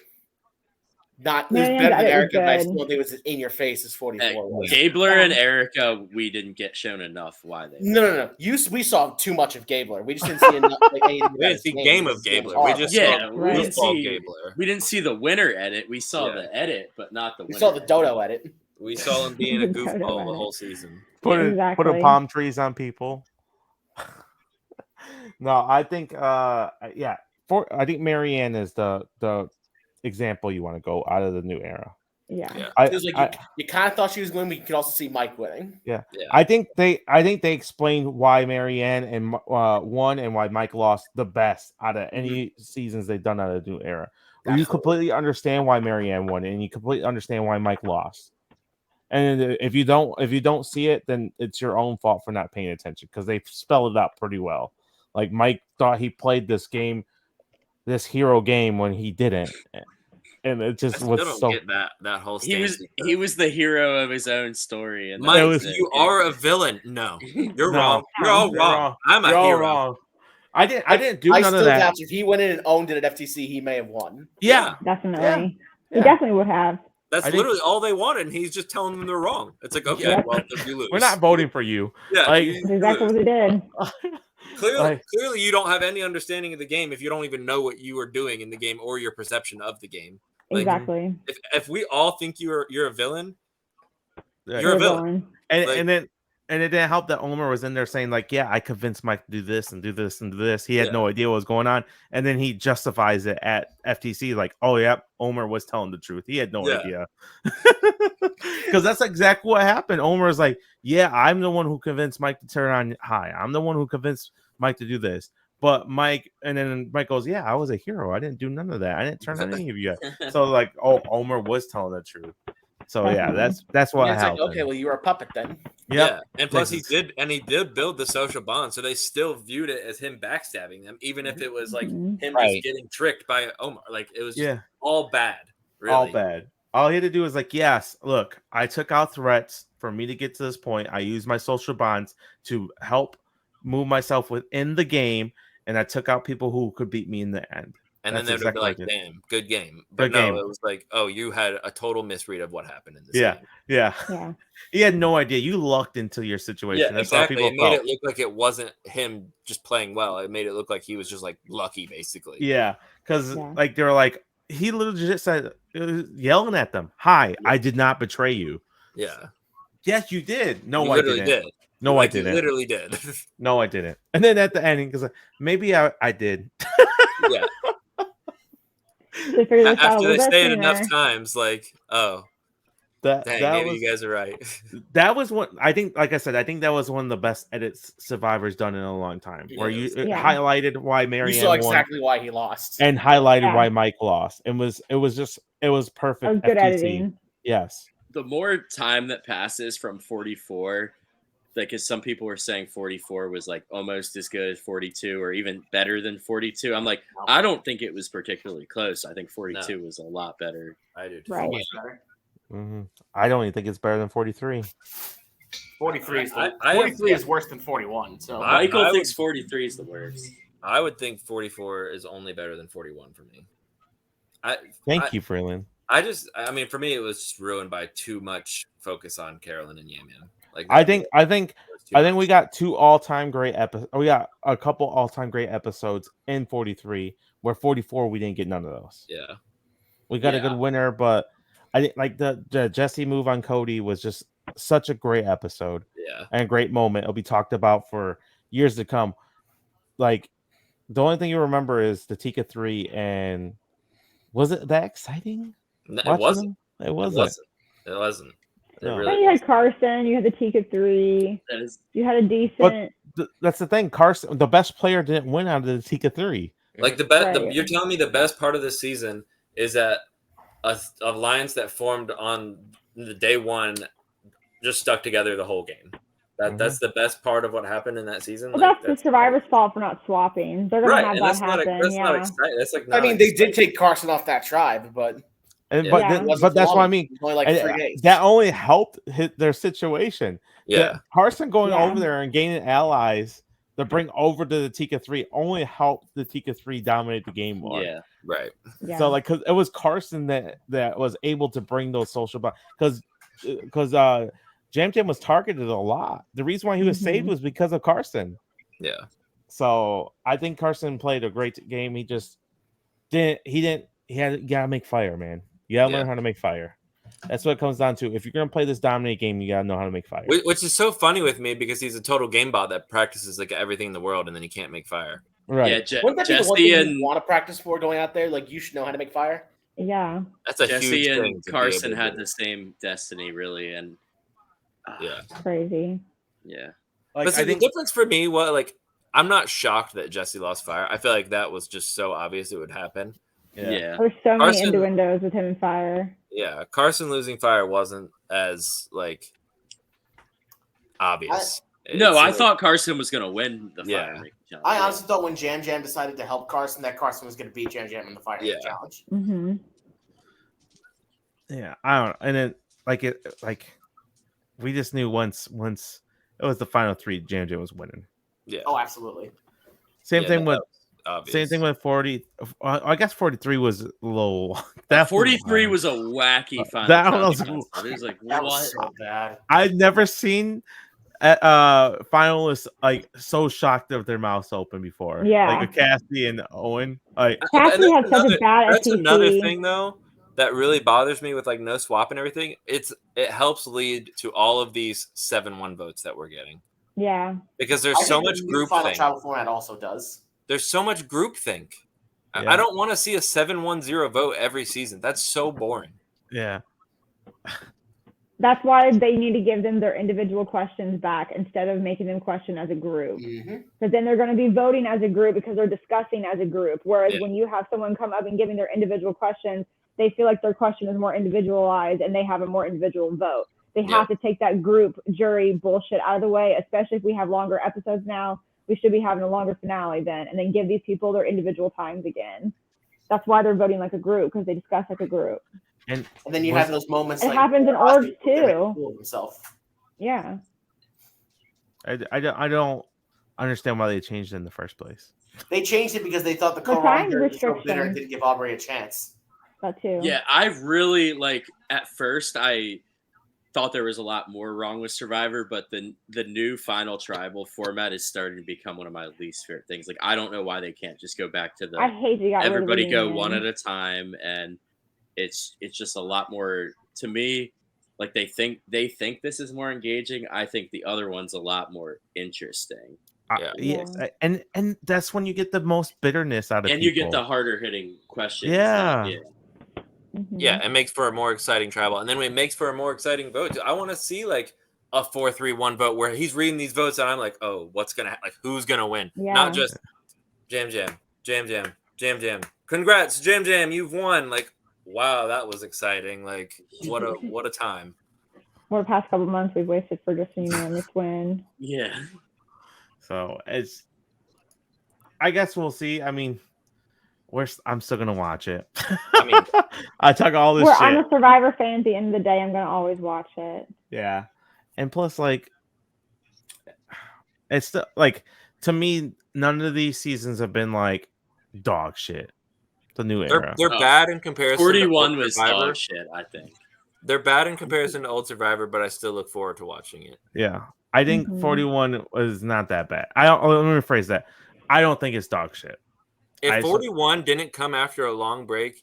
not. It was Marianne's better than edit was Erica, but I good. still think it was in your face as 44 was. Gabler Yeah. and Erica, we didn't get shown enough why they. No. We saw too much of Gabler. We just didn't see enough. Like, We didn't see game of Gabler. We just Yeah, saw we didn't goofball see- Gabler. We didn't see the winner edit. We saw Yeah. the edit, but not the We winner. saw the dodo edit. We saw him being a The dodo goofball the edit. whole season. Put Exactly. palm trees on people. No, I think I think Marianne is the example you want to go out of the new era. Yeah. Yeah. I, It was like you kind of thought she was winning, but you could also see Mike winning. I think they explained why Marianne and won and why Mike lost the best out of any seasons they've done out of the new era. You completely understand why Marianne won, and you completely understand why Mike lost. And if you don't see it, then it's your own fault for not paying attention, because they spelled it out pretty well. Like, Mike thought he played this hero game when he didn't, and it I just still was don't so. get that whole He stance. was the hero of his own story, and Mike, It was- you are a villain. No, you're No. wrong. You're all You're wrong. wrong. I'm a You're all hero. wrong. I didn't do I none still of that. vouch if he went in and owned it at FTC, he may have won. Yeah, Definitely. Yeah. He definitely would have. That's I think- literally all they wanted, and he's just telling them they're wrong. It's like, okay, Yeah. well, if you lose, we're not voting for you. Yeah, Like- you That's exactly lose. what he did. Clearly, you don't have any understanding of the game if you don't even know what you are doing in the game or your perception of the game. Like, Exactly. If we all think you're a villain, Yeah. you're a We're villain. going. And Like- and it didn't help that Omer was in there saying, like, yeah, I convinced Mike to do this and do this and do this. He had Yeah. no idea what was going on, and then he justifies it at FTC, like, oh yeah, Omer was telling the truth. He had no Yeah. idea, because that's exactly what happened. Omer was like, yeah, I'm the one who convinced Mike to turn on high. I'm the one who convinced Mike to do this. But Mike, and then Mike goes, yeah, I was a hero. I didn't do none of that. I didn't turn on any of you. So like, oh, Omer was telling the truth. So yeah, that's what And it's like, happened. okay, well, you were a puppet then. Yep. Yeah, and plus This he did build the social bond, so they still viewed it as him backstabbing them, even if it was like Mhm. him Right. just getting tricked by Omar. Like, it was just Yeah. all bad. Really. All bad. All he had to do was like, yes, look, I took out threats for me to get to this point. I used my social bonds to help move myself within the game, and I took out people who could beat me in the end. And then That's they would be like, exactly what damn, good game. But Good no, game. it was like, oh, you had a total misread of what happened in this Yeah. game. Yeah. Yeah. He had no idea. You lucked into your situation. Yeah, That's exactly. how It people made felt. it look like it wasn't him just playing well. It made it look like he was just like lucky, basically. Yeah. Because Yeah. like they were like, he legit said, yelling at them, "Hi, I did not betray you." Yeah. Yes, you did. No, You I literally didn't. did. No, Like, I you didn't. literally did. No, I didn't. And then at the ending, because maybe I did. Yeah. To figure this out a After little they bit say it enough sooner. times, like, oh, That dang, maybe you guys are right. that was what I think. Like I said, I think that was one of the best edits Survivor's done in a long time. Where Yes. it Yeah. highlighted why You Marianne saw won exactly why he lost. and highlighted Yeah. why Mike lost. It was perfect. That was good FTC. editing. Yes. The more time that passes from 44, like, because some people were saying 44 was like almost as good as 42 or even better than 42. I'm like, I don't think it was particularly close. I think 42 was a lot better. I do too. Right. Much better. Mm-hmm. I don't even think it's better than 43. 43 is I have- 43 is worse than 41. So Michael I thinks 43 is the worst. I would think 44 is only better than 41 for me. Thank you, Vreeland. I mean, for me, it was just ruined by too much focus on Carolyn and Yam Yam. Like, I think we we got two all-time great episodes. We got a couple all-time great episodes in 43, where 44 we didn't get none of those. Yeah. We got a good winner, but I think like the Jesse move on Cody was just such a great episode. Yeah. And a great moment. It'll be talked about for years to come. Like the only thing you remember is the Tika 3, and was it that exciting? No, it watching wasn't. them? It wasn't. It wasn't. It No. really You had wasn't. Carson, you had the Tika 3, That is you had a decent. That's the thing. Carson, the best player, didn't win out of the Tika 3. Like Right. you're telling me the best part of this season is that a alliance that formed on the day one just stuck together the whole game. That's the best part of what happened in that season. Well, Like, that's the Survivor's fault for not swapping. They're gonna right, have and that that's not happen. that's not Yeah. exciting. That's like I mean, they did take Carson off that tribe, but And Yeah. but Yeah. then- it wasn't but that's for what I long. mean. It was only like And 3 days. that only helped their situation. yeah. Carson going Yeah. over there and gaining allies to bring over to the Tika 3 only helped the Tika 3 dominate the game more. yeah. Right. Yeah. So like, cause it was Carson that was able to bring those social because Jam Jam was targeted a lot. The reason why he was saved was because of Carson. Yeah. So I think Carson played a great game. He just you gotta make fire, man. You gotta learn how to make fire. That's what it comes down to. If you're gonna play this dominate game, you gotta know how to make fire. Which is so funny with me because he's a total game bot that practices like everything in the world and then he can't make fire. Right. Yeah, Wouldn't that be the one thing Jesse you and want to practice for going out there? Like, you should know how to make fire. Yeah. That's a huge Jesse thing. and to be Carson able to had do. the same destiny, really, and Yeah. Crazy. yeah. Like, But see, I think the difference for me, I'm not shocked that Jesse lost fire. I feel like that was just so obvious it would happen. Yeah. There's so many Carson- innuendos with him and Fire. Yeah, Carson losing fire wasn't as like obvious. No, It's, I like- thought Carson was going to win the Yeah. fire making challenge. I honestly thought when Jam Jam decided to help Carson, that Carson was going to beat Jam Jam in the fire Yeah. challenge. Mm-hmm. Yeah, I don't know. And then like we just knew once it was the final 3, Jam Jam was winning. Yeah. Oh, absolutely. Same Yeah, thing that with was obvious. same thing with 40. I guess 43 was a little. That That 43 was a wacky final. that challenge was- contest. It was like, That what? was so bad. I've never seen finalists like so shocked with their mouths open before. Yeah. Like with Cassie and Owen. Like Cassie And had such a bad That's FTC. another thing though that really bothers me with like no swap and everything. It helps lead to all of these 7-1 votes that we're getting Yeah. because I there's so think much the new group final think. travel format also does. There's so much group think. Yeah. I don't want to see a 7-1-0 vote every season. That's so boring. yeah. That's why they need to give them their individual questions back instead of making them question as a group. Mm-hmm. Because then they're going to be voting as a group because they're discussing as a group. Whereas Yeah. when you have someone come up and giving their individual questions, they feel like their question is more individualized and they have a more individual vote. They Yeah. have to take that group jury bullshit out of the way, especially if we have longer episodes now. We should be having a longer finale then, and then give these people their individual times again. That's why they're voting like a group, because they discuss like a group. And then you Was- have those moments. It like happens in Ross orgs being able to make a too. fool of himself. Yeah. I don't understand why they changed it in the first place. They changed it because they thought the The co-writer time was so bitter restriction. and didn't give Aubrey a chance. That too. Yeah, I really like at first thought there was a lot more wrong with Survivor, but the new final tribal format is starting to become one of my least favorite things. Like, I don't know why they can't just go back to I the hate you got rid of everybody the go union. one at a time, and it's just a lot more to me. Like, they think this is more engaging. I think the other one's a lot more interesting. Yeah, and that's when you get the most bitterness out of And people. you get the harder hitting questions. Yeah. Yeah, it makes for a more exciting travel, and then it makes for a more exciting vote. I want to see like a 4-3-1 vote where he's reading these votes, and I'm like, oh, what's gonna like who's gonna win? Yeah. Not just Jam. Congrats, Jam, you've won. Like, wow, that was exciting. Like, what a time. For the past couple months, we've wasted for just a unanimous win. Yeah. So I guess we'll see. I mean, I'm still gonna watch it. I mean, I talk all this shit. I'm a Survivor fan. At the end of the day, I'm gonna always watch it. Yeah, and plus, like, it's still like, to me, none of these seasons have been like dog shit. The new era. They're bad in comparison. 41 to was Survivor. dog shit, I think. They're bad in comparison to old Survivor, but I still look forward to watching it. Yeah, I think 41 was not that bad. Let me rephrase that. I don't think it's dog shit. If 41 didn't come after a long break,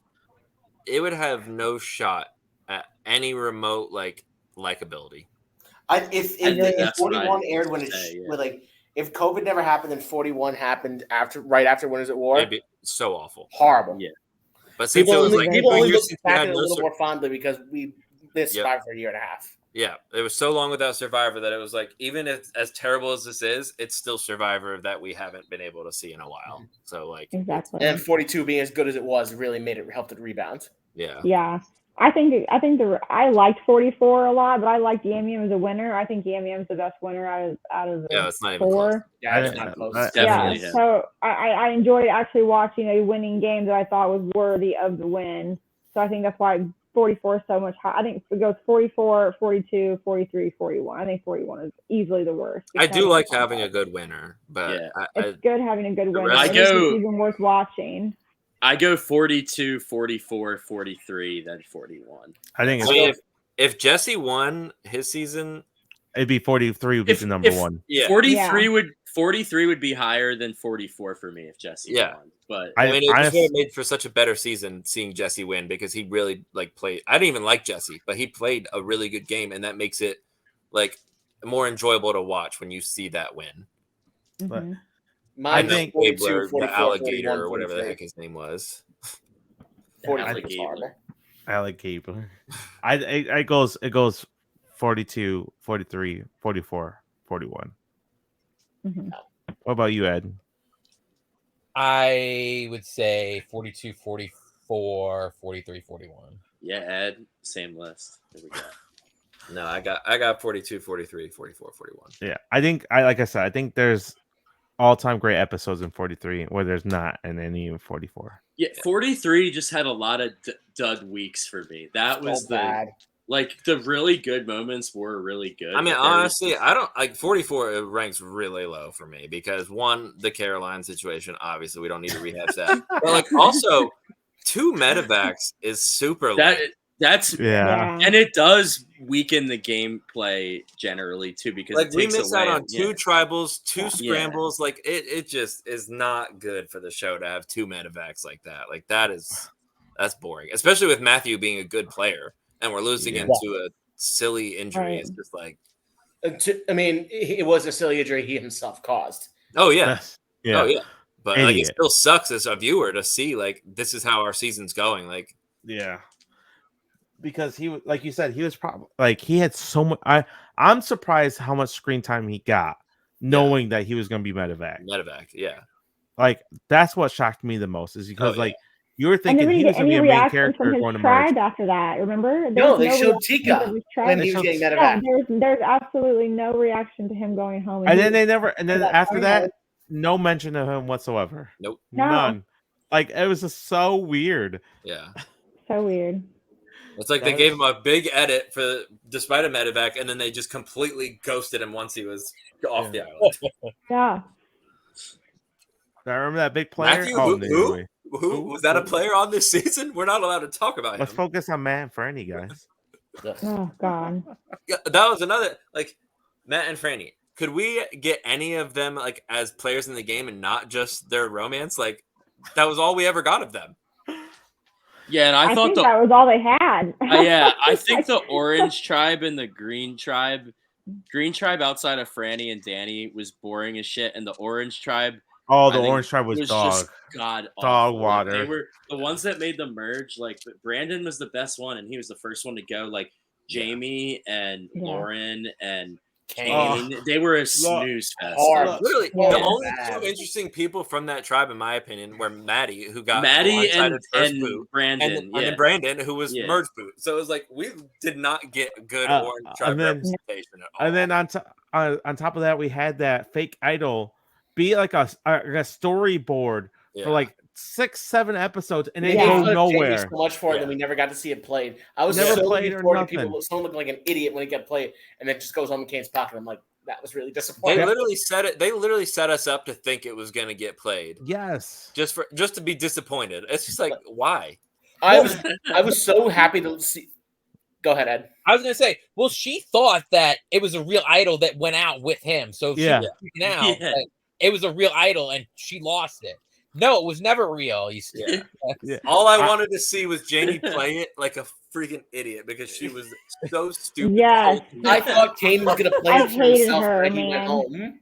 it would have no shot at any remote likability. If 41 aired when if COVID never happened and 41 happened right after Winners at War, it'd be so awful, horrible. Yeah, but since people it was only look back at it a little more fondly because we missed Survivor for a year and a half. Yeah, it was so long without Survivor that it was like, even if as terrible as this is, it's still Survivor that we haven't been able to see in a while. So like, exactly. And 42 being as good as it was really helped it rebound. Yeah. Yeah. I liked 44 a lot, but I liked Yam Yam as a winner. I think Yam Yam's the best winner out of the it's not even 4. close. Yeah, it's not close. Definitely. Yeah. So I enjoyed actually watching a winning game that I thought was worthy of the win. So I think that's why 44 is so much higher. I think it goes 44, 42, 43, 41. I think 41 is easily the worst. I do like having a good winner, but it's good having a good winner. I It's even worth watching. I go 42, 44, 43, then 41. I think if Jesse won his season, it'd be 43 would be the number one. Yeah. 43 would be higher than 44 for me if Jesse won. But I mean, it just would have made for such a better season seeing Jesse win, because he really played. I didn't even like Jesse, but he played a really good game, and that makes it more enjoyable to watch when you see that win. Mm-hmm. I think Gabler, the alligator, or whatever the heck his name was. Alligator. It goes 42, 43, 44, 41. Mm-hmm. What about you, Ed? I would say 42, 44, 43, 41. Yeah, Ed, same list. There we go. No, I got 42, 43, 44, 41. Yeah, I think like I said, I think there's all-time great episodes in 43 where there's not in any in 44. Yeah, 43 just had a lot of dud weeks for me. That was bad. The really good moments were really good. I mean, honestly, I don't like 44. It ranks really low for me because, one, the Caroline situation. Obviously, we don't need to rehash that. But also, 2 medevacs is super low. That's and it does weaken the gameplay generally too, because it we takes miss away out on 2 tribals, 2 scrambles. Yeah. It just is not good for the show to have 2 medevacs like that. That's boring, especially with Matthew being a good player and we're losing him to a silly injury. Right. It's just like, I mean, it was a silly injury he himself caused. Oh yeah. Yeah. Oh yeah. But it still sucks as a viewer to see this is how our season's going. Yeah. Because he, like you said, he was probably he had so much. I'm surprised how much screen time he got, knowing that he was going to be medevac. Yeah. That's what shocked me the most, is because you were thinking he was going to be a main character going to merge. After that, remember? No, they showed Tika when he was getting medevac. There's absolutely no reaction to him going home. And then after that, no mention of him whatsoever. Nope. None. It was just so weird. Yeah. So weird. It's like they gave him a big edit despite a medevac, and then they just completely ghosted him once he was off the island. Yeah. I remember that big player. Matthew, who was that a player on this season? We're not allowed to talk about him. Let's focus on Matt and Franny, guys. Oh God. Yeah, that was another like Matt and Franny. Could we get any of them like as players in the game and not just their romance? Like that was all we ever got of them. Yeah, and I thought think that was all they had. yeah, I think the Orange Tribe and the Green Tribe outside of Franny and Danny was boring as shit, and the Orange Tribe, Oh, I the think, Orange Tribe was dog. just god Dog awful. water. Like, they were the ones that made the merge. Like Brandon was the best one, and he was the first one to go. Like Jamie and Lauren and Kane, they were a snooze fest. Literally, Yeah. the only two interesting people from that tribe, in my opinion, were Maddie, who got Maddie blindsided and first boot, Brandon, and then Brandon, who was Yeah. merge boot. So it was like we did not get good Orange Tribe and then- representation at all. And then on top of that, we had that fake idol be like a storyboard for like 6-7 episodes, and it They go made nowhere. so much for it that we never got to see it played. I was Never so played looking or forward to nothing. people. Someone looking like an idiot when he got played, and then just goes home in Kane's pocket. I'm like, that was really disappointing. They literally said it. They literally set us up to think it was going to get played, Yes. just to be disappointed. It's just like why? I was so happy to see. Go ahead, Ed. I was gonna say, well, she thought that it was a real idol that went out with him. So she was freaking out that it was a real idol and she lost it. No, it was never real. You see. Yeah. All I wanted to see was Jamie play it like a freaking idiot because she was so stupid. Yes. I thought Kane was going to play I it for hated himself her, when he went man. home.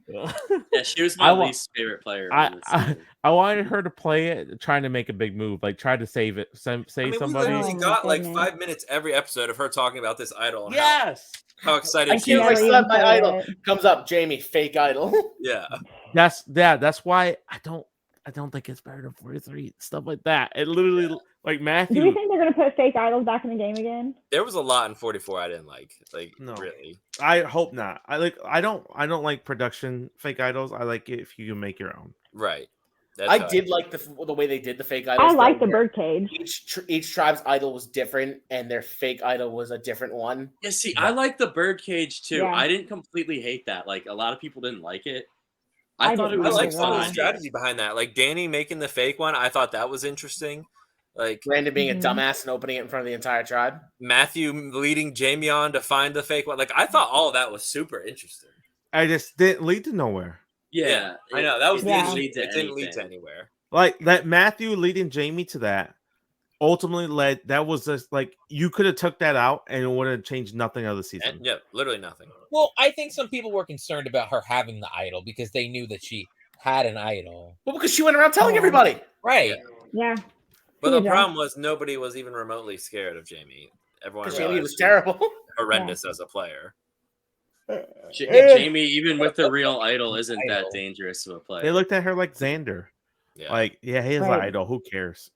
Yeah, she was my least favorite player. I wanted her to play it, trying to make a big move, like try to save it, save I mean, somebody. we literally got like 5 minutes every episode of her talking about this idol. And Yes. how excited I she can't is. my son, my idol. Comes up, Jamie, fake idol. Yeah. That's why I don't think it's better than 43, stuff like that. It literally like Matthew. Do you think they're gonna put fake idols back in the game again? There was a lot in 44 I didn't like. Like No. really. I hope not. I don't like production fake idols. I like it if you can make your own. Right. I did like the way they did the fake idols. I like the birdcage. Each tribe's idol was different, and their fake idol was a different one. Yeah, see, I like the birdcage too. Yeah. I didn't completely hate that. Like a lot of people didn't like it. I thought it didn't was I like like it some of at the all. strategy behind that. Like Danny making the fake one, I thought that was interesting. Like Brandon being Mhm. a dumbass and opening it in front of the entire tribe. Matthew leading Jamie on to find the fake one. Like I thought all of that was super interesting. I just didn't lead to nowhere. Yeah, I know that was it the didn't issue. lead to It didn't lead anything. to anywhere. Like that Matthew leading Jamie to that ultimately led. That was just like you could have took that out and it would have changed nothing of the season. And, yeah, literally nothing. Well, I think some people were concerned about her having the idol because they knew that she had an idol. Well, because she went around telling everybody. Right. Yeah. But the Yeah. problem was nobody was even remotely scared of Jamie. Everyone Because Jamie realized was she terrible. horrendous as a player. Jamie, even with the real idol, isn't that dangerous of a player. They looked at her like Xander. Yeah. Like, yeah, he is an Right. idol. Who cares?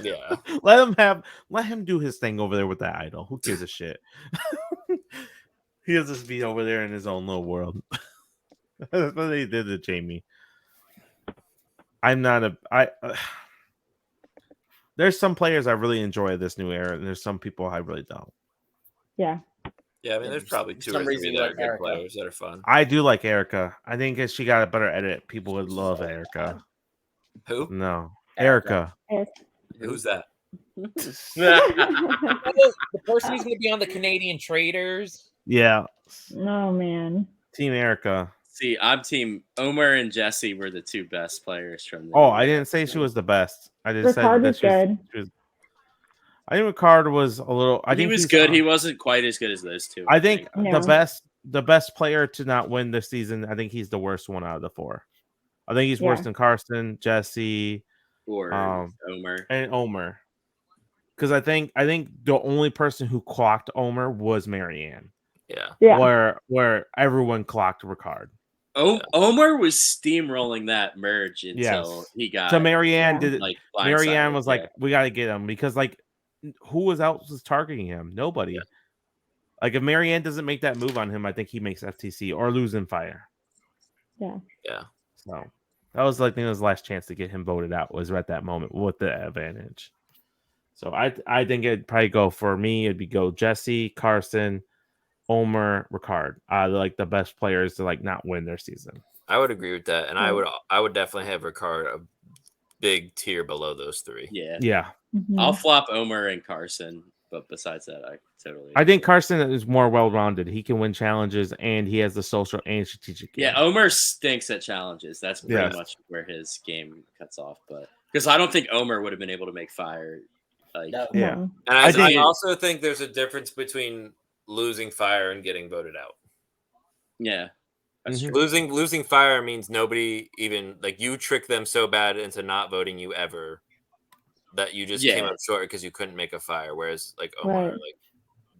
Yeah. let him do his thing over there with that idol. Who gives a shit? He'll just be over there in his own little world. That's what they did to Jamie. I'm not a there's some players I really enjoy this new era, and there's some people I really don't. Yeah. Yeah, I mean, there's probably For two some or reason three you that are like good Erica. players that are fun. I do like Erica. I think if she got a better edit, people would love Erica. Who? No, Erica. Who's that? Oh, the person who's going to be on the Canadian Traders. Yeah, Oh man. Team Erica. See, I'm team Omer and Jesse were the two best players from the Oh, I didn't say she was the best. I just Ricard said that was good. she was. I think Ricard was a little. I he think was he's good. on- He wasn't quite as good as those two. I think No. the best player to not win this season. I think he's the worst one out of the four. I think he's worse Yeah. than Carson, Jesse, or Omer. and Omer. Because I think the only person who clocked Omer was Marianne, Yeah. Yeah. where everyone clocked Ricard. Omer was steamrolling that merge until Yes. he got So Marianne Yeah. did it. like Marianne blindsided, was yeah. like, "We got to get him," because like, who else was targeting him? Nobody. Yeah. Like if Marianne doesn't make that move on him, I think he makes FTC or losing fire. Yeah. Yeah. So that was like his last chance to get him voted out was at that moment with the advantage. So I think it'd probably go for me. It'd be go Jesse, Carson, Omer, Ricard. Like the best players to like not win their season. I would agree with that, and I would definitely have Ricard a big tier below those three. Yeah. Yeah. Mhm. I'll flop Omer and Carson, But besides that, I totally. I think agree. Carson is more well-rounded. He can win challenges, and he has the social and strategic game. Yeah, Omer stinks at challenges. That's pretty Yes. much where his game cuts off. But because I don't think Omer would have been able to make fire. Like, No. Yeah. No. And I I think- also think there's a difference between losing fire and getting voted out. yeah, that's Mhm. true. Losing fire means nobody even like you trick them so bad into not voting you ever that you just came Yeah. up short because you couldn't make a fire. Whereas like Omar, Right. like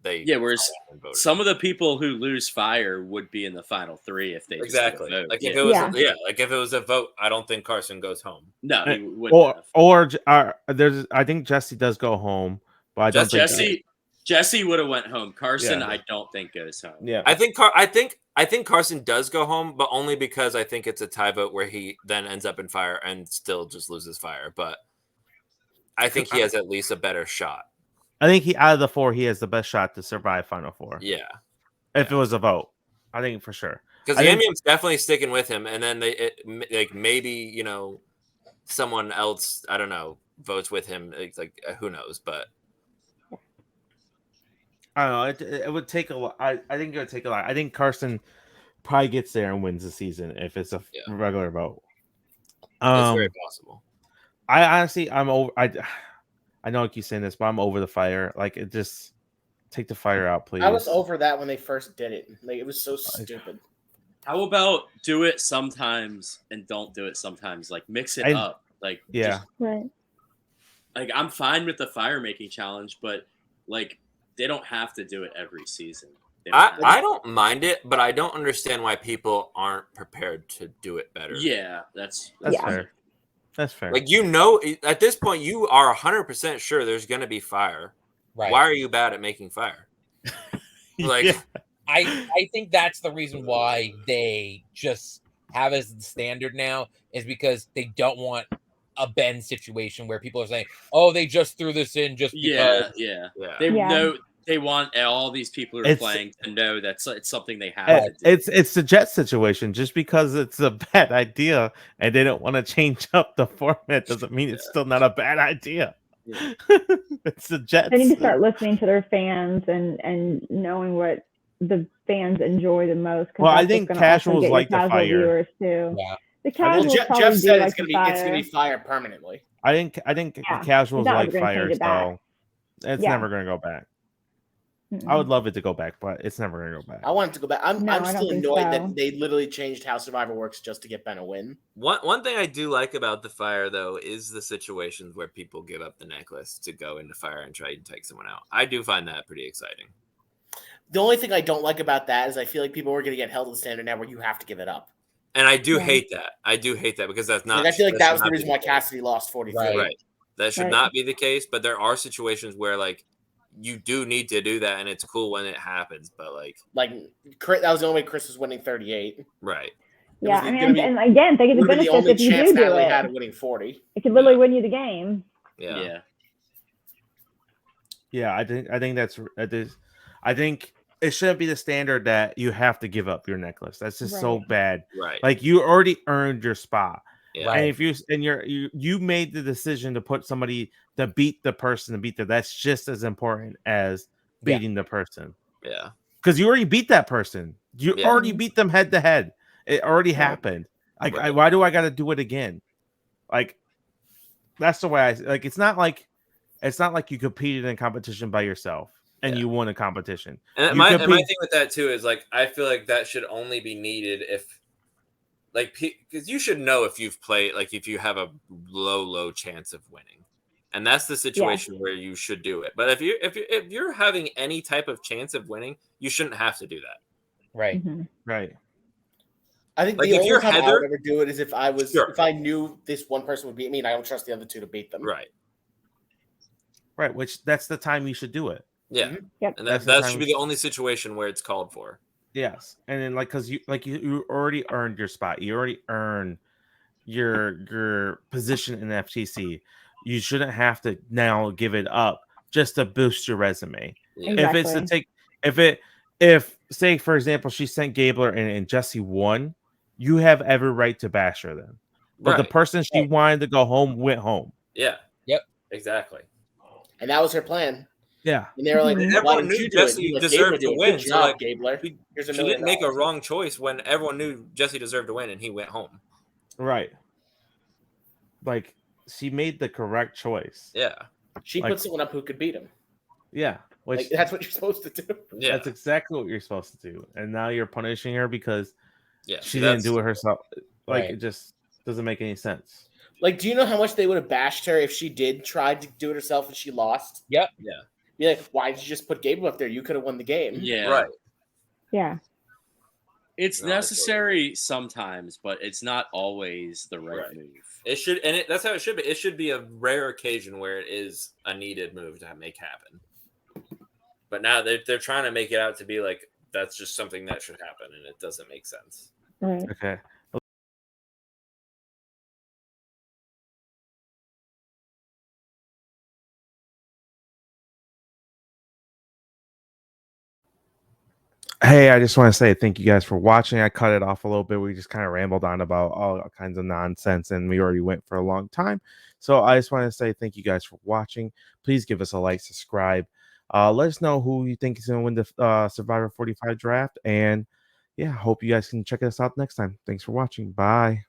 they Yeah, whereas fought and voted. some of the people who lose fire would be in the final three if they exactly just did a vote. like yeah. if it was Yeah. like if it was a vote, I don't think Carson goes home. No, he wouldn't Or have. there's. I think Jesse does go home, but I don't Jesse- think. Jesse would have went home. Carson, Yeah. I don't think goes home. Yeah. I think Carson does go home, but only because I think it's a tie vote where he then ends up in fire and still just loses fire. But I think he has at least a better shot. I think he out of the four, he has the best shot to survive Final Four. Yeah, If it was a vote, I think for sure. because I Yam think- Yam's definitely sticking with him, and then like maybe someone else I don't know votes with him. It's like who knows, but I don't know. It would take a lot. I think it would take a lot. I think Carson probably gets there and wins the season if it's a Yeah. regular vote. it's very possible. I honestly, I'm over. I know I keep saying this, but I'm over the fire. Like it just take the fire out, please. I was over that when they first did it. Like it was so stupid. How about do it sometimes and don't do it sometimes? Like mix it up. Like Yeah. just- Right. like I'm fine with the fire making challenge, but like they don't have to do it every season. They don't have to. I don't mind it, but I don't understand why people aren't prepared to do it better. Yeah, that's That's Yeah. fair. That's fair. Like at this point, you are 100% sure there's going to be fire. Right. Why are you bad at making fire? Like, Yeah. I think that's the reason why they just have as the standard now is because they don't want a Ben situation where people are saying, "Oh, they just threw this in just because." yeah. yeah. They Yeah. know they want all these people who are It's- playing to know that it's something they have to do. It's the Jet situation. Just because it's a bad idea and they don't want to change up the format doesn't mean it's still not a bad idea. Yeah. It's the Jets. They need to start listening to their fans and knowing what the fans enjoy the most. 'Cause Well, I that's think what's gonna also casuals get your like the casual fire. viewers too. Yeah. The Well, casuals Jeff probably do said like it's gonna the be fire. fire permanently. I think Yeah, casuals that was like gonna fire, change it back. so it's Yeah. never gonna go back. Mm-mm. I would love it to go back, but it's never gonna go back. I want it to go back. I'm No, I don't still think annoyed so. that they literally changed how Survivor works just to get Ben a win. One thing I do like about the fire, though, is the situations where people give up the necklace to go into fire and try and take someone out. I do find that pretty exciting. The only thing I don't like about that is I feel like people are going to get held to the standard now where you have to give it up. And I do Yeah. hate that. I do hate that because that's not. Like I feel like that was the should not be reason why case. Cassidy lost 43. Right. Right. That should Right. not be the case, but there are situations where like you do need to do that, and it's cool when it happens. But like, Like Chris, that was the only way Chris was winning 38. right? Yeah, was I gonna mean, be- and again, think of the Literally the benefits only if you chance do Natalie it. had of winning 40. It could literally win you the game. Yeah. Yeah. Yeah, I think that's I think it shouldn't be the standard that you have to give up your necklace. That's just so Right. bad. Right. Like you already earned your spot. Yeah. Right. And if you made the decision to put somebody to beat the person to beat them, that's just as important as Yeah. beating the person. Yeah. Because you already beat that person. You Yeah. already beat them head to head. It already happened. Like Right. why do I gotta do it again? Like that's the way I like it's not like you competed in a competition by yourself and Yeah. you won a competition. And You my compete- thing with that too is like I feel like that should only be needed if like because you should know if you've played like if you have a low chance of winning, and that's the situation where you should do it. But if you're having any type of chance of winning, you shouldn't have to do that. Right. Mhm. Right. I think Like, the if only you're time I Heather- would ever do it is if Sure. if I knew this one person would beat me and I don't trust the other two to beat them. Right. Right. Which that's the time you should do it. Yeah. Mhm. Yep. And That's the that time should we be the only situation where it's called for. Yes. And then because you already earned your spot. You already earned your position in the FTC. You shouldn't have to now give it up just to boost your resume. Yeah. Exactly. If it's to take if say for example she sent Gabler and Jesse won, you have every right to bash her then. But the Right. person she wanted to go home went home. Yeah. Yep. Exactly. And that was her plan. Yeah. And they were like, Mhm. "Why Everyone didn't knew you do it?" Jesse He's like, deserved "Gabler to did. win. Good So job, like, Gabler. she Here's $1 didn't million." make a wrong choice when everyone knew Jesse deserved to win, and he went home. Right. Like she made the correct choice. Yeah, She Like- put someone up who could beat him. Yeah. Which Like that's what you're supposed to do. yeah, that's exactly what you're supposed to do. And now you're punishing her because yeah. she didn't do it herself. Like Right. it just doesn't make any sense. Like, do you know how much they would have bashed her if she did try to do it herself and she lost? Yep. Yeah. Be like, why did you just put Gable up there? You could have won the game. Yeah, Right. Yeah. It's No, I totally necessary sometimes, but it's not always the right, Right. move. It should, and that's how it should be. It should be a rare occasion where it is a needed move to make happen. But now they're trying to make it out to be like that's just something that should happen, and it doesn't make sense. Right. Okay. Hey, I just want to say thank you guys for watching. I cut it off a little bit. We just kind of rambled on about all kinds of nonsense, and we already went for a long time. So I just want to say thank you guys for watching. Please give us a like, subscribe. Let us know who you think is going to win the Survivor 45 draft. And yeah, hope you guys can check us out next time. Thanks for watching. Bye.